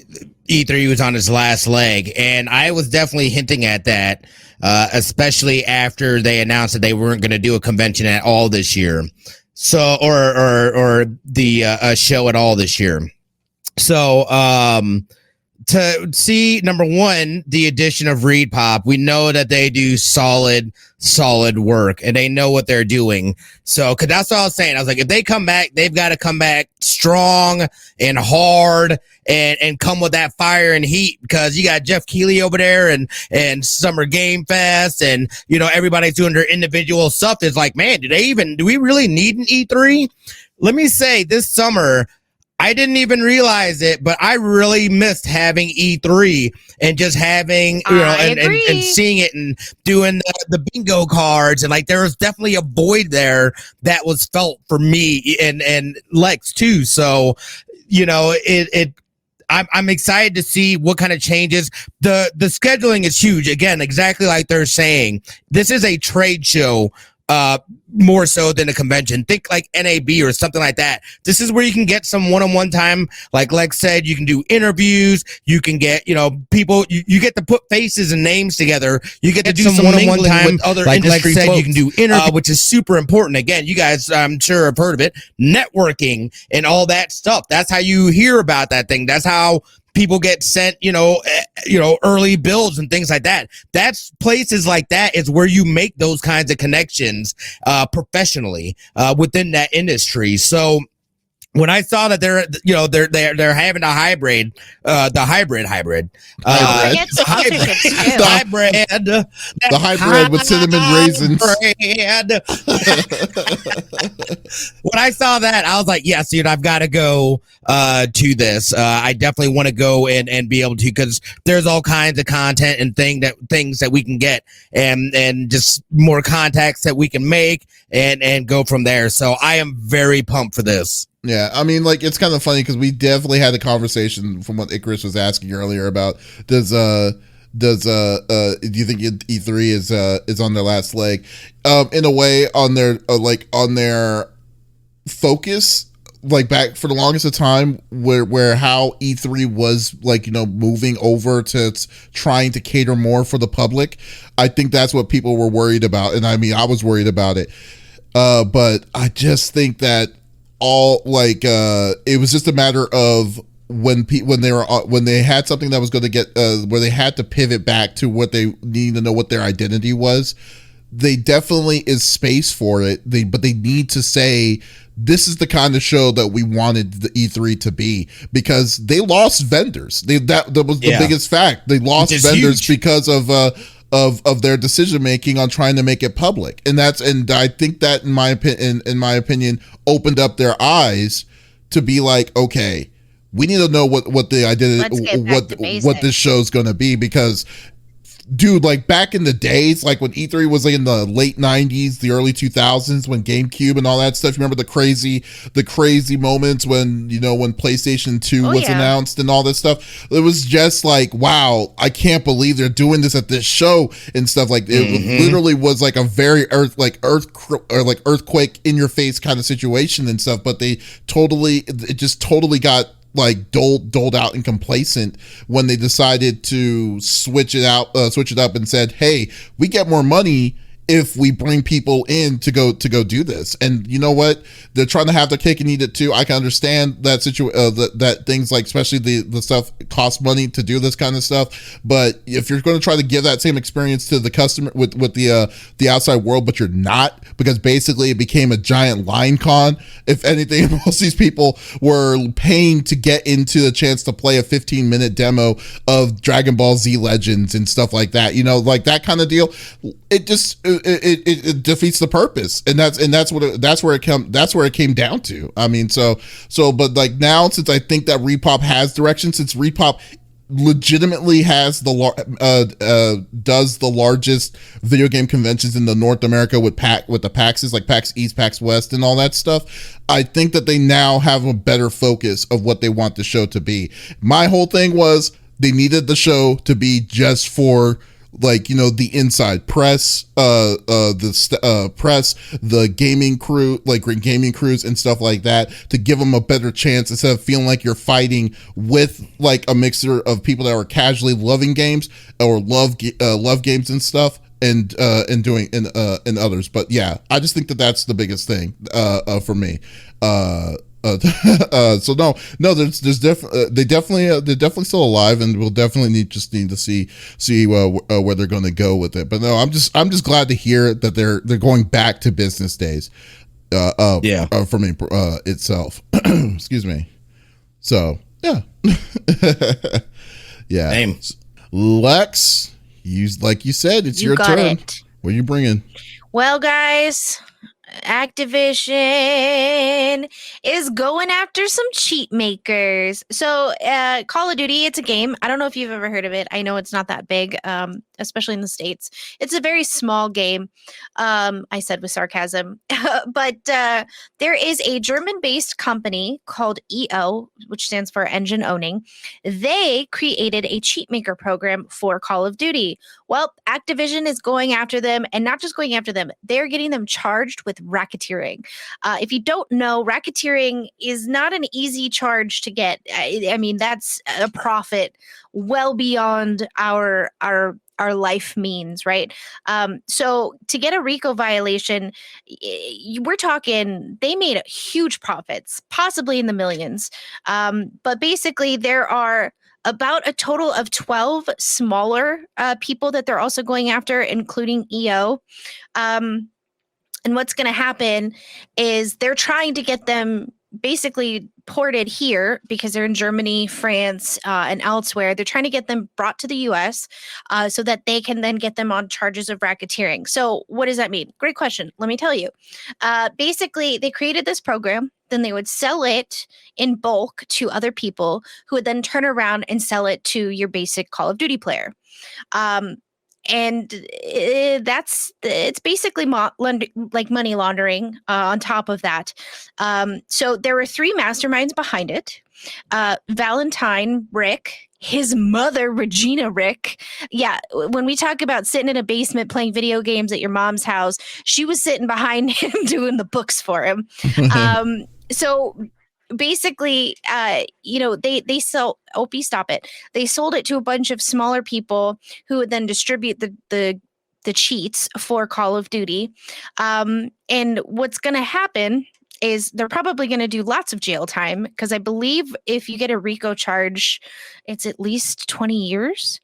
E3 was on his last leg, and I was definitely hinting at that, especially after they announced that they weren't going to do a convention at all this year, so or the show at all this year. So to see, number one, the addition of Reed Pop, we know that they do solid work and they know what they're doing. So, cause that's what I was saying. I was like, if they come back, they've got to come back strong and hard and come with that fire and heat, because you got Jeff Keighley over there and Summer Game Fest, and everybody's doing their individual stuff. It's like, man, do we really need an E3? Let me say, this summer, I didn't even realize it, but I really missed having E3 and just having, and seeing it and doing the bingo cards. And like, there was definitely a void there that was felt for me and Lex too. So, I'm excited to see what kind of changes. The scheduling is huge. Again, exactly like they're saying, this is a trade show, more so than a convention. Think like NAB or something like that. This is where you can get some one-on-one time. Like Lex said, you can do interviews. You can get, people, you get to put faces and names together. You get to do some one-on-one time with other industry folks. You can do interviews, which is super important. Again, you guys, I'm sure have heard of it. Networking and all that stuff. That's how you hear about that thing. That's how people get sent, early builds and things like that. That's places like that is where you make those kinds of connections, professionally, within that industry. So when I saw that they're having a hybrid, the hybrid with cinnamon raisins. When I saw that, I was like, yes, dude, I've got to go to this. I definitely want to go and be able to, because there's all kinds of content and things that we can get and just more contacts that we can make and go from there. So I am very pumped for this. Yeah, I mean, like, it's kind of funny because we definitely had a conversation from what Icarus was asking earlier about do you think E3 is on their last leg? In a way, on their focus, like back for the longest of time, where how E3 was moving over to trying to cater more for the public. I think that's what people were worried about, and I mean, I was worried about it, but I just think that it was just a matter of when they had something that was going to get where they had to pivot back to what they need to know what their identity was. They definitely is space for it. But they need to say, this is the kind of show that we wanted the E3 to be, because they lost vendors. That was the biggest fact. They lost vendors because of of their decision making on trying to make it public. And I think that in my opinion opened up their eyes to be like, okay, we need to know what the identity, what this show's going to be, because dude, like back in the days, like when E3 was like in the late 90s, the early 2000s, when GameCube and all that stuff, remember the crazy moments when, you know, when PlayStation 2 was announced and all this stuff. It was just like, wow, I can't believe they're doing this at this show and stuff. Like it literally was like a very earthquake in your face kind of situation and stuff, but it just totally got like doled out and complacent when they decided to switch it up and said, hey, we get more money if we bring people in to go do this. And you know what, they're trying to have their cake and eat it too. I can understand that that things like, especially the stuff costs money to do this kind of stuff, but if you're going to try to give that same experience to the customer with the outside world, but you're not, because basically it became a giant line con. If anything, most of these people were paying to get into the chance to play a 15-minute demo of Dragon Ball Z Legends and stuff like that, you know, like that kind of deal. It just it defeats the purpose, and that's where it came down to. I mean, but like now, since I think that Repop has direction, since Repop legitimately has does the largest video game conventions in the North America with the PAXs, like PAX East, PAX West, and all that stuff, I think that they now have a better focus of what they want the show to be. My whole thing was they needed the show to be just for, like, you know, the inside press, the gaming crew, like gaming crews and stuff like that, to give them a better chance instead of feeling like you're fighting with like a mixture of people that are casually loving games or love games and stuff, and others. But yeah, I just think that that's the biggest thing for me. So they're definitely still alive, and we'll definitely need to see where they're going to go with it. But no, I'm just glad to hear that they're going back to business days. For me itself. Excuse me. So yeah, yeah. Same. Lex, like you said, it's your turn. What are you bringing? Well, guys, Activision is going after some cheat makers. So Call of Duty, it's a game. I don't know if you've ever heard of it. I know it's not that big, especially in the States. It's a very small game. I said with sarcasm. But there is a German-based company called EO, which stands for Engine Owning. They created a cheat maker program for Call of Duty. Well, Activision is going after them, and not just going after them, they're getting them charged with racketeering. If you don't know, racketeering is not an easy charge to get. I mean, that's a profit well beyond our life means, right? So to get a RICO violation, we're talking, they made huge profits, possibly in the millions. But basically, there are about a total of 12 smaller people that they're also going after, including EO. And what's going to happen is they're trying to get them basically ported here because they're in Germany, France, and elsewhere. They're trying to get them brought to the US so that they can then get them on charges of racketeering. So what does that mean? Great question. Let me tell you. Basically, they created this program. Then they would sell it in bulk to other people who would then turn around and sell it to your basic Call of Duty player. And it's basically like money laundering on top of that. So there were 3 masterminds behind it. Valentine Rick, his mother, Regina Rick. Yeah, when we talk about sitting in a basement playing video games at your mom's house, she was sitting behind him doing the books for him. So basically, they sell. Opie, stop it. They sold it to a bunch of smaller people who would then distribute the cheats for Call of Duty. And what's going to happen is they're probably going to do lots of jail time, because I believe if you get a RICO charge, it's at least 20 years.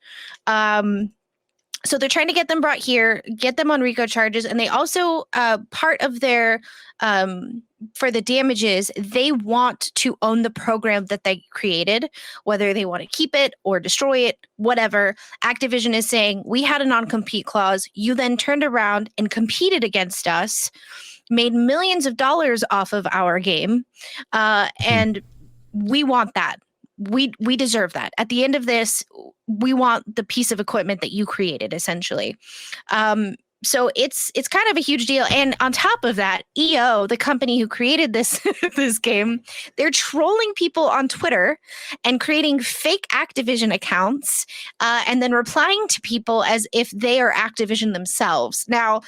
So they're trying to get them brought here, get them on RICO charges, and they also part of their for the damages, they want to own the program that they created, whether they want to keep it or destroy it, whatever. Activision is saying, we had a non-compete clause. You then turned around and competed against us, made millions of dollars off of our game, and we want that. We deserve that. At the end of this, we want the piece of equipment that you created, essentially. So it's kind of a huge deal. And on top of that, EO, the company who created this this game, they're trolling people on Twitter and creating fake Activision accounts and then replying to people as if they are Activision themselves. Now,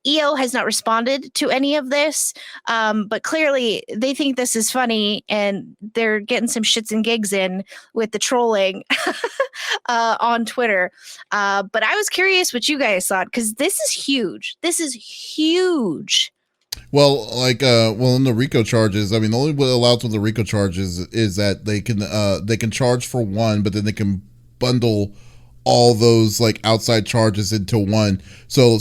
EO has not responded to any of this, but clearly they think this is funny and they're getting some shits and gigs in with the trolling on Twitter. But I was curious what you guys thought, because this is huge. This is huge. Well, in the RICO charges, I mean, the only way allowed with the RICO charges is that they can charge for one, but then they can bundle all those like outside charges into one. So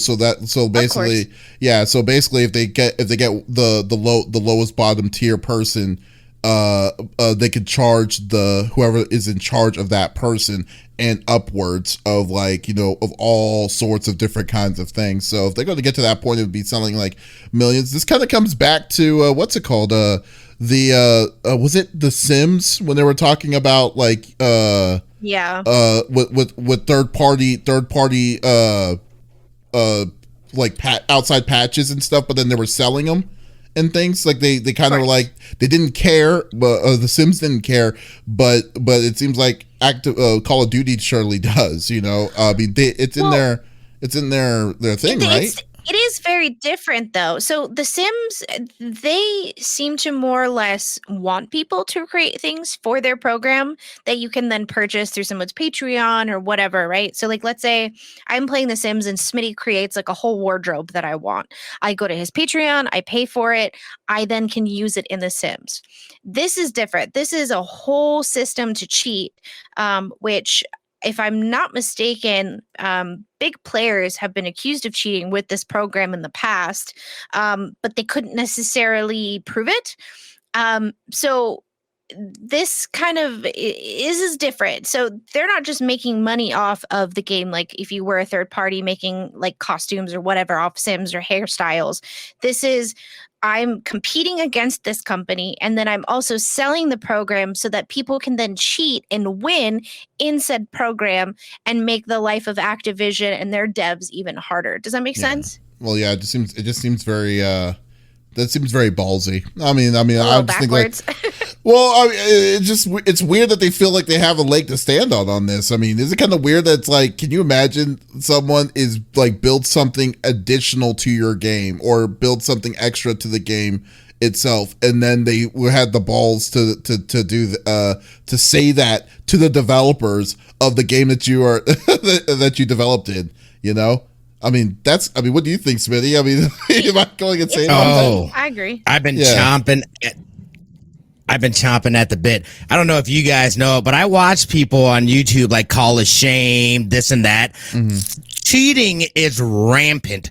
basically if they get the lowest bottom tier person, they could charge whoever is in charge of that person and upwards of of all sorts of different kinds of things. So if they're going to get to that point, it would be selling like millions. This kind of comes back to what's it called? Was it The Sims, when they were talking about with third party outside patches and stuff, but then they were selling them and things like they kind of were like, they didn't care, but The Sims didn't care, but it seems like Call of Duty surely does. I mean, it's in their thing, right? It is very different, though. So The Sims, they seem to more or less want people to create things for their program that you can then purchase through someone's Patreon or whatever, right? So let's say I'm playing The Sims and Smitty creates like a whole wardrobe that I want. I go to his Patreon, I pay for it, I then can use it in The Sims. This is different. This is a whole system to cheat, which, if I'm not mistaken, big players have been accused of cheating with this program in the past, but they couldn't necessarily prove it. So this kind of is different. So they're not just making money off of the game, like if you were a third party making like costumes or whatever off Sims or hairstyles. This is, I'm competing against this company, and then I'm also selling the program so that people can then cheat and win in said program and make the life of Activision and their devs even harder. Does that make sense? Well, yeah, it just seems very that seems very ballsy. I mean, I just backwards. think it's weird that they feel like they have a leg to stand on this. I mean, is it kind of weird that it's like, can you imagine someone is like build something additional to your game or build something extra to the game itself, and then they had the balls to say that to the developers of the game that you are that you developed in, I mean, what do you think, Smitty? I mean, am I going insane? I agree. I've been chomping at the bit. I don't know if you guys know, but I watch people on YouTube like Call of Shame, this and that. Mm-hmm. Cheating is rampant.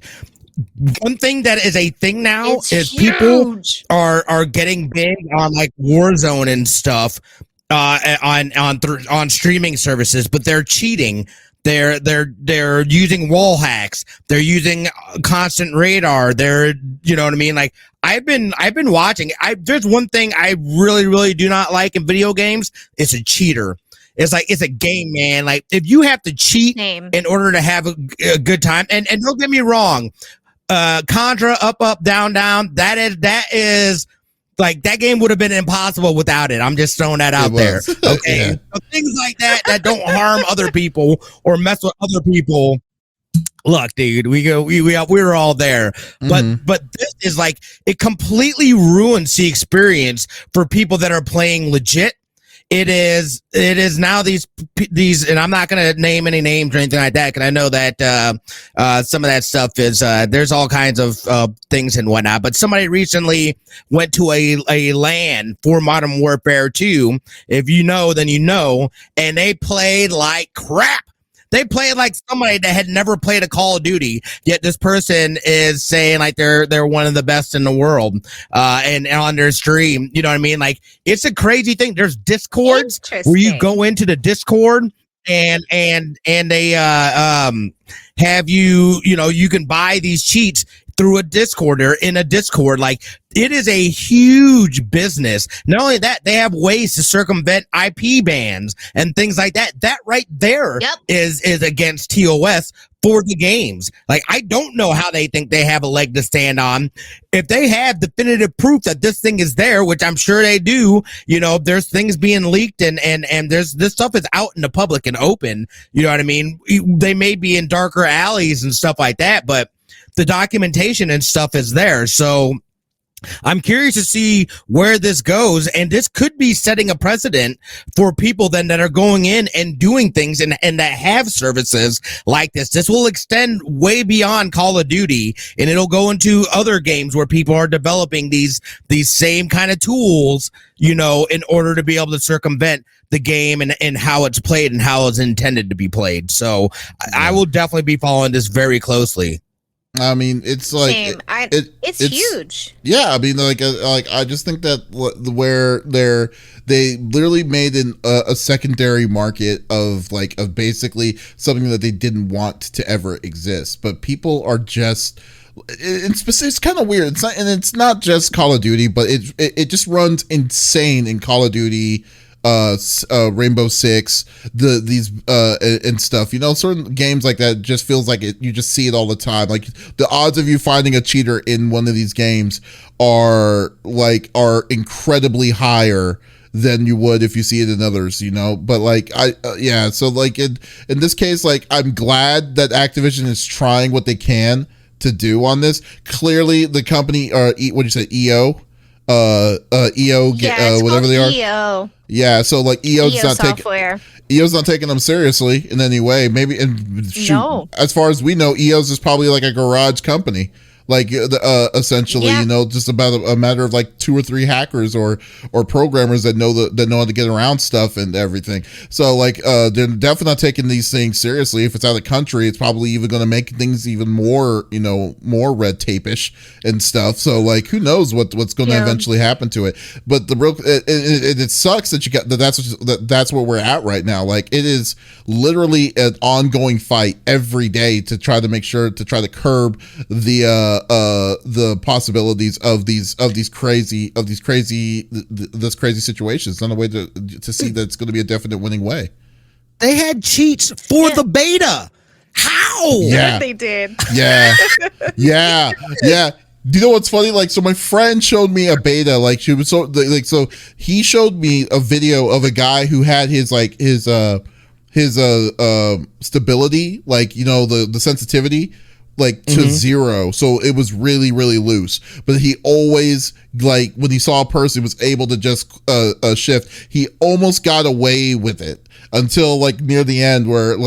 One thing that is a thing now is huge. People are getting big on like Warzone and stuff on streaming services, but they're cheating. They're using wall hacks. They're using constant radar. You know what I mean? Like I've been watching. There's one thing I really, really do not like in video games. It's a cheater. It's like, it's a game, man. Like if you have to cheat in order to have a good time, and don't get me wrong, Contra, up, down, that is like, that game would have been impossible without it. I'm just throwing that out there. Okay. Yeah. So things like that don't harm other people or mess with other people. Look, dude, we're all there. But this is like, it completely ruins the experience for people that are playing legit. It is now these, and I'm not going to name any names or anything like that, because I know that some of that stuff is there's all kinds of things and whatnot. But somebody recently went to a LAN for Modern Warfare 2. If you know, then you know, and they played like crap. they play it like somebody that had never played a Call of Duty, yet this person is saying like they're one of the best in the world, and on their stream. You know what I mean? Like, it's a crazy thing. There's Discords where you go into the Discord and they have you can buy these cheats through a Discord or in a Discord. Like, it is a huge business. Not only that, they have ways to circumvent IP bans and things like that. That right there is against TOS for the games. Like, I don't know how they think they have a leg to stand on. If they have definitive proof that this thing is there, which I'm sure they do, there's things being leaked and there's this stuff is out in the public and open. You know what I mean? They may be in darker alleys and stuff like that, but the documentation and stuff is there. So I'm curious to see where this goes, and this could be setting a precedent for people then that are going in and doing things and that have services like this. This will extend way beyond Call of Duty, and it'll go into other games where people are developing these same kind of tools, in order to be able to circumvent the game and how it's played and how it's intended to be played. So I will definitely be following this very closely. I mean, it's like it's huge. Yeah, I mean, like I just think that where they literally made a secondary market of basically something that they didn't want to ever exist, but people are just. It's kind of weird. It's not just Call of Duty, but it just runs insane in Call of Duty. Rainbow Six, these and stuff. Certain games like that just feels like you just see it all the time. Like, the odds of you finding a cheater in one of these games are incredibly higher than you would if you see it in others, but so in this case, I'm glad that Activision is trying what they can to do on this. Clearly the company, what did you say, EO, whatever they are. EO. Yeah, so EO's not taking them seriously in any way. Maybe, and shoot, no. As far as we know, EO's is probably like a garage company. Essentially, just about a matter of 2 or 3 hackers or programmers that know how to get around stuff and everything. So they're definitely not taking these things seriously. If it's out of the country, it's probably even going to make things even more, more red tape-ish and stuff. So who knows what's going to eventually happen to it? But the real, it sucks that that's where we're at right now. It is literally an ongoing fight every day to try to make sure to try to curb the possibilities of these crazy situations. Not a way to see that it's going to be a definite winning way. They had cheats for the beta. How? Yeah, they did. Yeah. Do you know what's funny? So my friend showed me a beta. She was so he showed me a video of a guy who had his stability, the sensitivity to 0, so it was really, really loose. But he always, when he saw a person, was able to just shift. He almost got away with it until near the end, where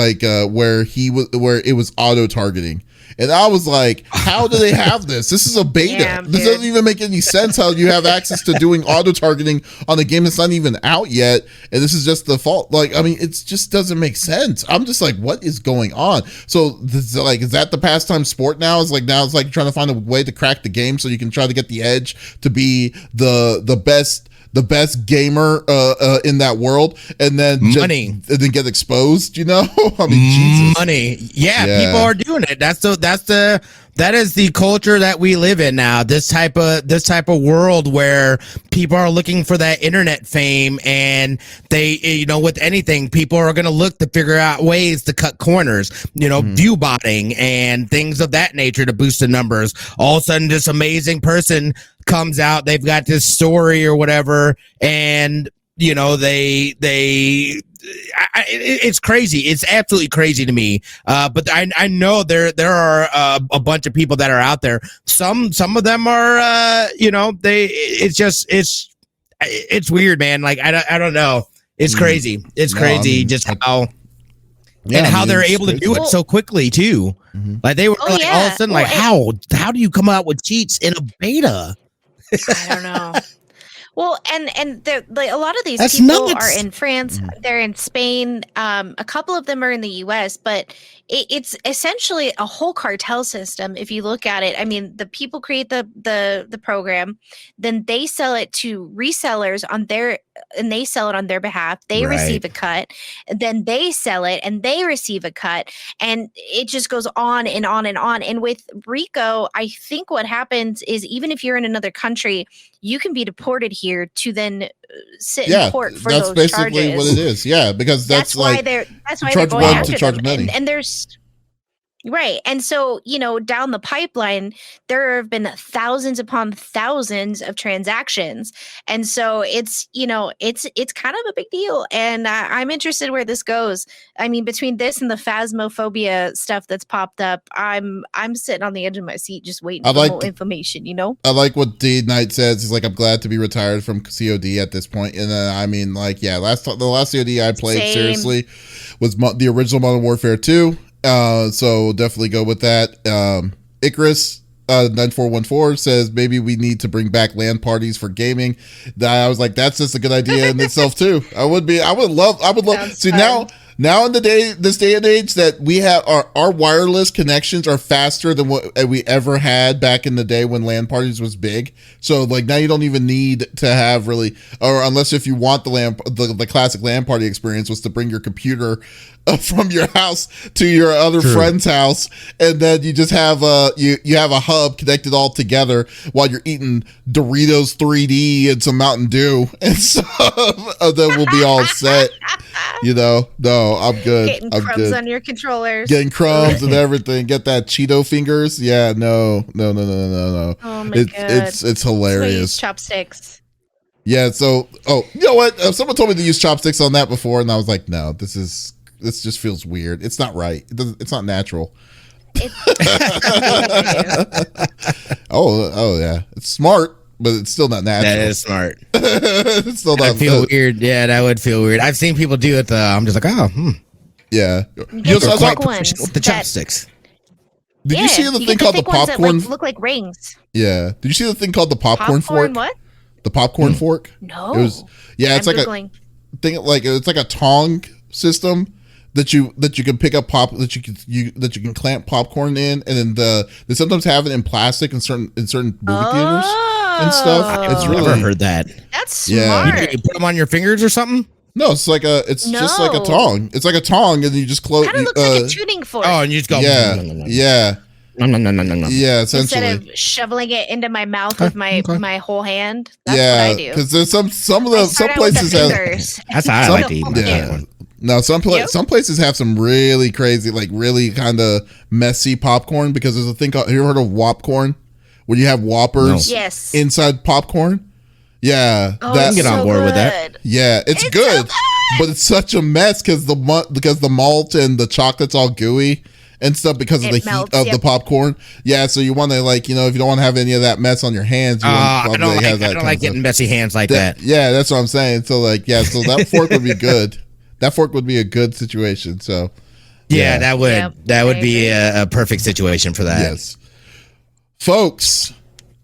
where it was auto targeting. And I was like, how do they have this? This is a beta. Yeah, this doesn't even make any sense how you have access to doing auto targeting on a game that's not even out yet. And this is just the fault. It just doesn't make sense. I'm just like, what is going on? So is that the pastime sport now? Now it's trying to find a way to crack the game so you can try to get the edge to be the best gamer in that world, and then money, and then get exposed. Jesus. Money. Yeah, people are doing it. That is the culture that we live in now. This type of world where people are looking for that internet fame, and they, with anything, people are going to look to figure out ways to cut corners, view botting and things of that nature to boost the numbers. All of a sudden, this amazing person comes out, they've got this story or whatever, and it's crazy. It's absolutely crazy to me. But I know there are a bunch of people that are out there. Some of them are it's weird, man. I don't know. It's crazy. It's crazy just how. Yeah, and how they're able to do it so quickly too. Mm-hmm. They were all of a sudden how do you come out with cheats in a beta? I don't know. Well, and like a lot of these That's people nuts. are in France, they're in Spain, a couple of them are in the US, but it's essentially a whole cartel system if you look at it. I mean, the people create the program, then they sell it to resellers and they sell it on their behalf. They receive a cut, then they sell it and they receive a cut, and it just goes on and on and on. And with RICO, I think what happens is even if you're in another country, you can be deported here to then sit in court for those charges. That's basically what it is. Yeah, because that's why like they're charge going one after to charge them. many. And there's right. And so, down the pipeline, there have been thousands upon thousands of transactions. And so it's kind of a big deal. And I'm interested where this goes. I mean, between this and the phasmophobia stuff that's popped up, I'm sitting on the edge of my seat just waiting for more information, I like what D Knight says. He's like, I'm glad to be retired from COD at this point. And I mean, like, yeah, the last COD I played seriously was the original Modern Warfare 2. So definitely go with that. Icarus 9414 says maybe we need to bring back LAN parties for gaming. I was like, that's just a good idea in itself too. I would love. See, now in this day and age that we have our wireless connections are faster than what we ever had back in the day when LAN parties was big. So like now you don't even need to have really, or unless if you want the classic LAN party experience was to bring your computer from your house to your other friend's house, and then you just have you have a hub connected all together while you're eating Doritos 3D and some Mountain Dew and stuff. Then we'll be all set. No, I'm good. Getting crumbs on your controllers. Getting crumbs and everything. Get that Cheeto fingers. Yeah, no. Oh my God. It's hilarious. Chopsticks. Yeah. So, you know what? Someone told me to use chopsticks on that before, and I was like, no, this just feels weird. It's not right. It's not natural. Oh yeah, it's smart, but it's still not natural. That is smart. It's still not. I feel weird. Yeah, that would feel weird. I've seen people do it. I'm just like, yeah. With the chopsticks. Did you see the thing called the popcorn? That, look like rings. Yeah. Did you see the thing called the popcorn fork? What? The popcorn fork? No. It was. Yeah, it's Googling. A thing. Like it's like a tong system that you can pick up that you can clamp popcorn in, and then they sometimes have it in plastic in certain movie theaters and stuff. It's really. I've never heard that. That's smart. You put them on your fingers or something? No, it's just like a tong. It's like a tong, and you just close. Kind of looks like a tuning fork. Oh, and you just go. Yeah. No. Yeah, essentially. Instead of shoveling it into my mouth with my whole hand. That's what I do. Because there's some places have. That's how I like to eat my popcorn. No, some places have some really crazy, like really kind of messy popcorn, because there's a thing called. Have you ever heard of Whopcorn? Where you have Whoppers inside popcorn? Yeah, I can get on board with that. Yeah, it's good, but it's such a mess because the malt and the chocolate's all gooey and stuff because of the heat of the popcorn. Yeah, so you want to if you don't want to have any of that mess on your hands. I don't like getting messy hands like that. Yeah, that's what I'm saying. So so that fork would be good. That fork would be a good situation. So yeah, that would be a perfect situation for that. Yes, folks.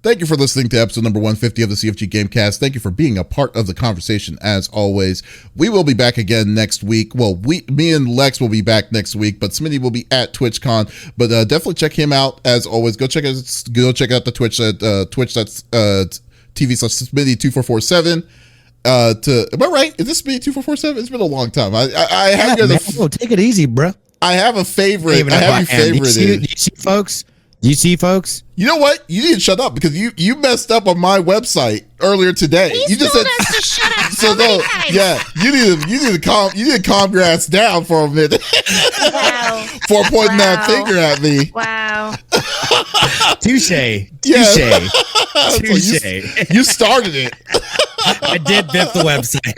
Thank you for listening to episode number 150 of the CFG Game Cast. Thank you for being a part of the conversation as always. We will be back again next week. Well, me and Lex will be back next week, but Smitty will be at TwitchCon. But definitely check him out as always. Go check out the Twitch at Twitch. That's TV/Smitty2447. Am I right? Is this Smitty2447? It's been a long time. I have take it easy, bro. I have a favorite. I have your favorite. You see, folks? You know what? You need to shut up because you messed up on my website earlier today. He's you just said to shut up so many times. Yeah, you need to calm your ass down for a minute. Wow. For pointing that finger at me. Wow. Touche. Yeah. Touche. You started it. I did bip the website.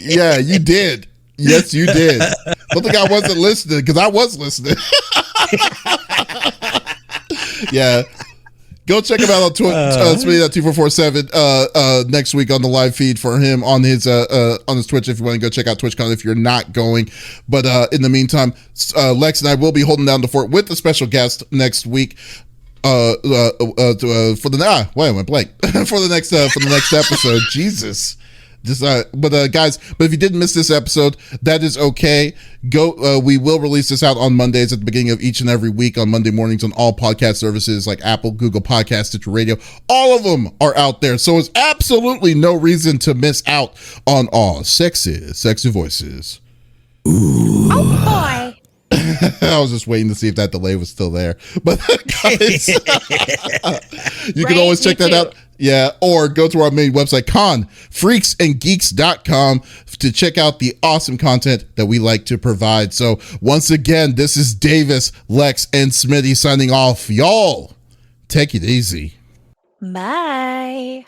Yeah, you did. Yes, you did. Don't think I wasn't listening because I was listening. Yeah, go check him out on Twitch, Smitty.2447 next week on the live feed for him on his Twitch if you want to go check out TwitchCon if you're not going. But in the meantime, Lex and I will be holding down the fort with a special guest next week. for the wait, I went blank for the next episode. Jesus. Just guys, but if you didn't miss this episode, that is okay. Go. We will release this out on Mondays at the beginning of each and every week on Monday mornings on all podcast services like Apple, Google Podcasts, Stitcher Radio. All of them are out there, so it's absolutely no reason to miss out on all sexy voices. Ooh. Oh boy. I was just waiting to see if that delay was still there. But guys, you can always check that out. Yeah, or go to our main website, confreaksandgeeks.com, to check out the awesome content that we like to provide. So once again, this is Davis, Lex, and Smitty signing off. Y'all, take it easy. Bye.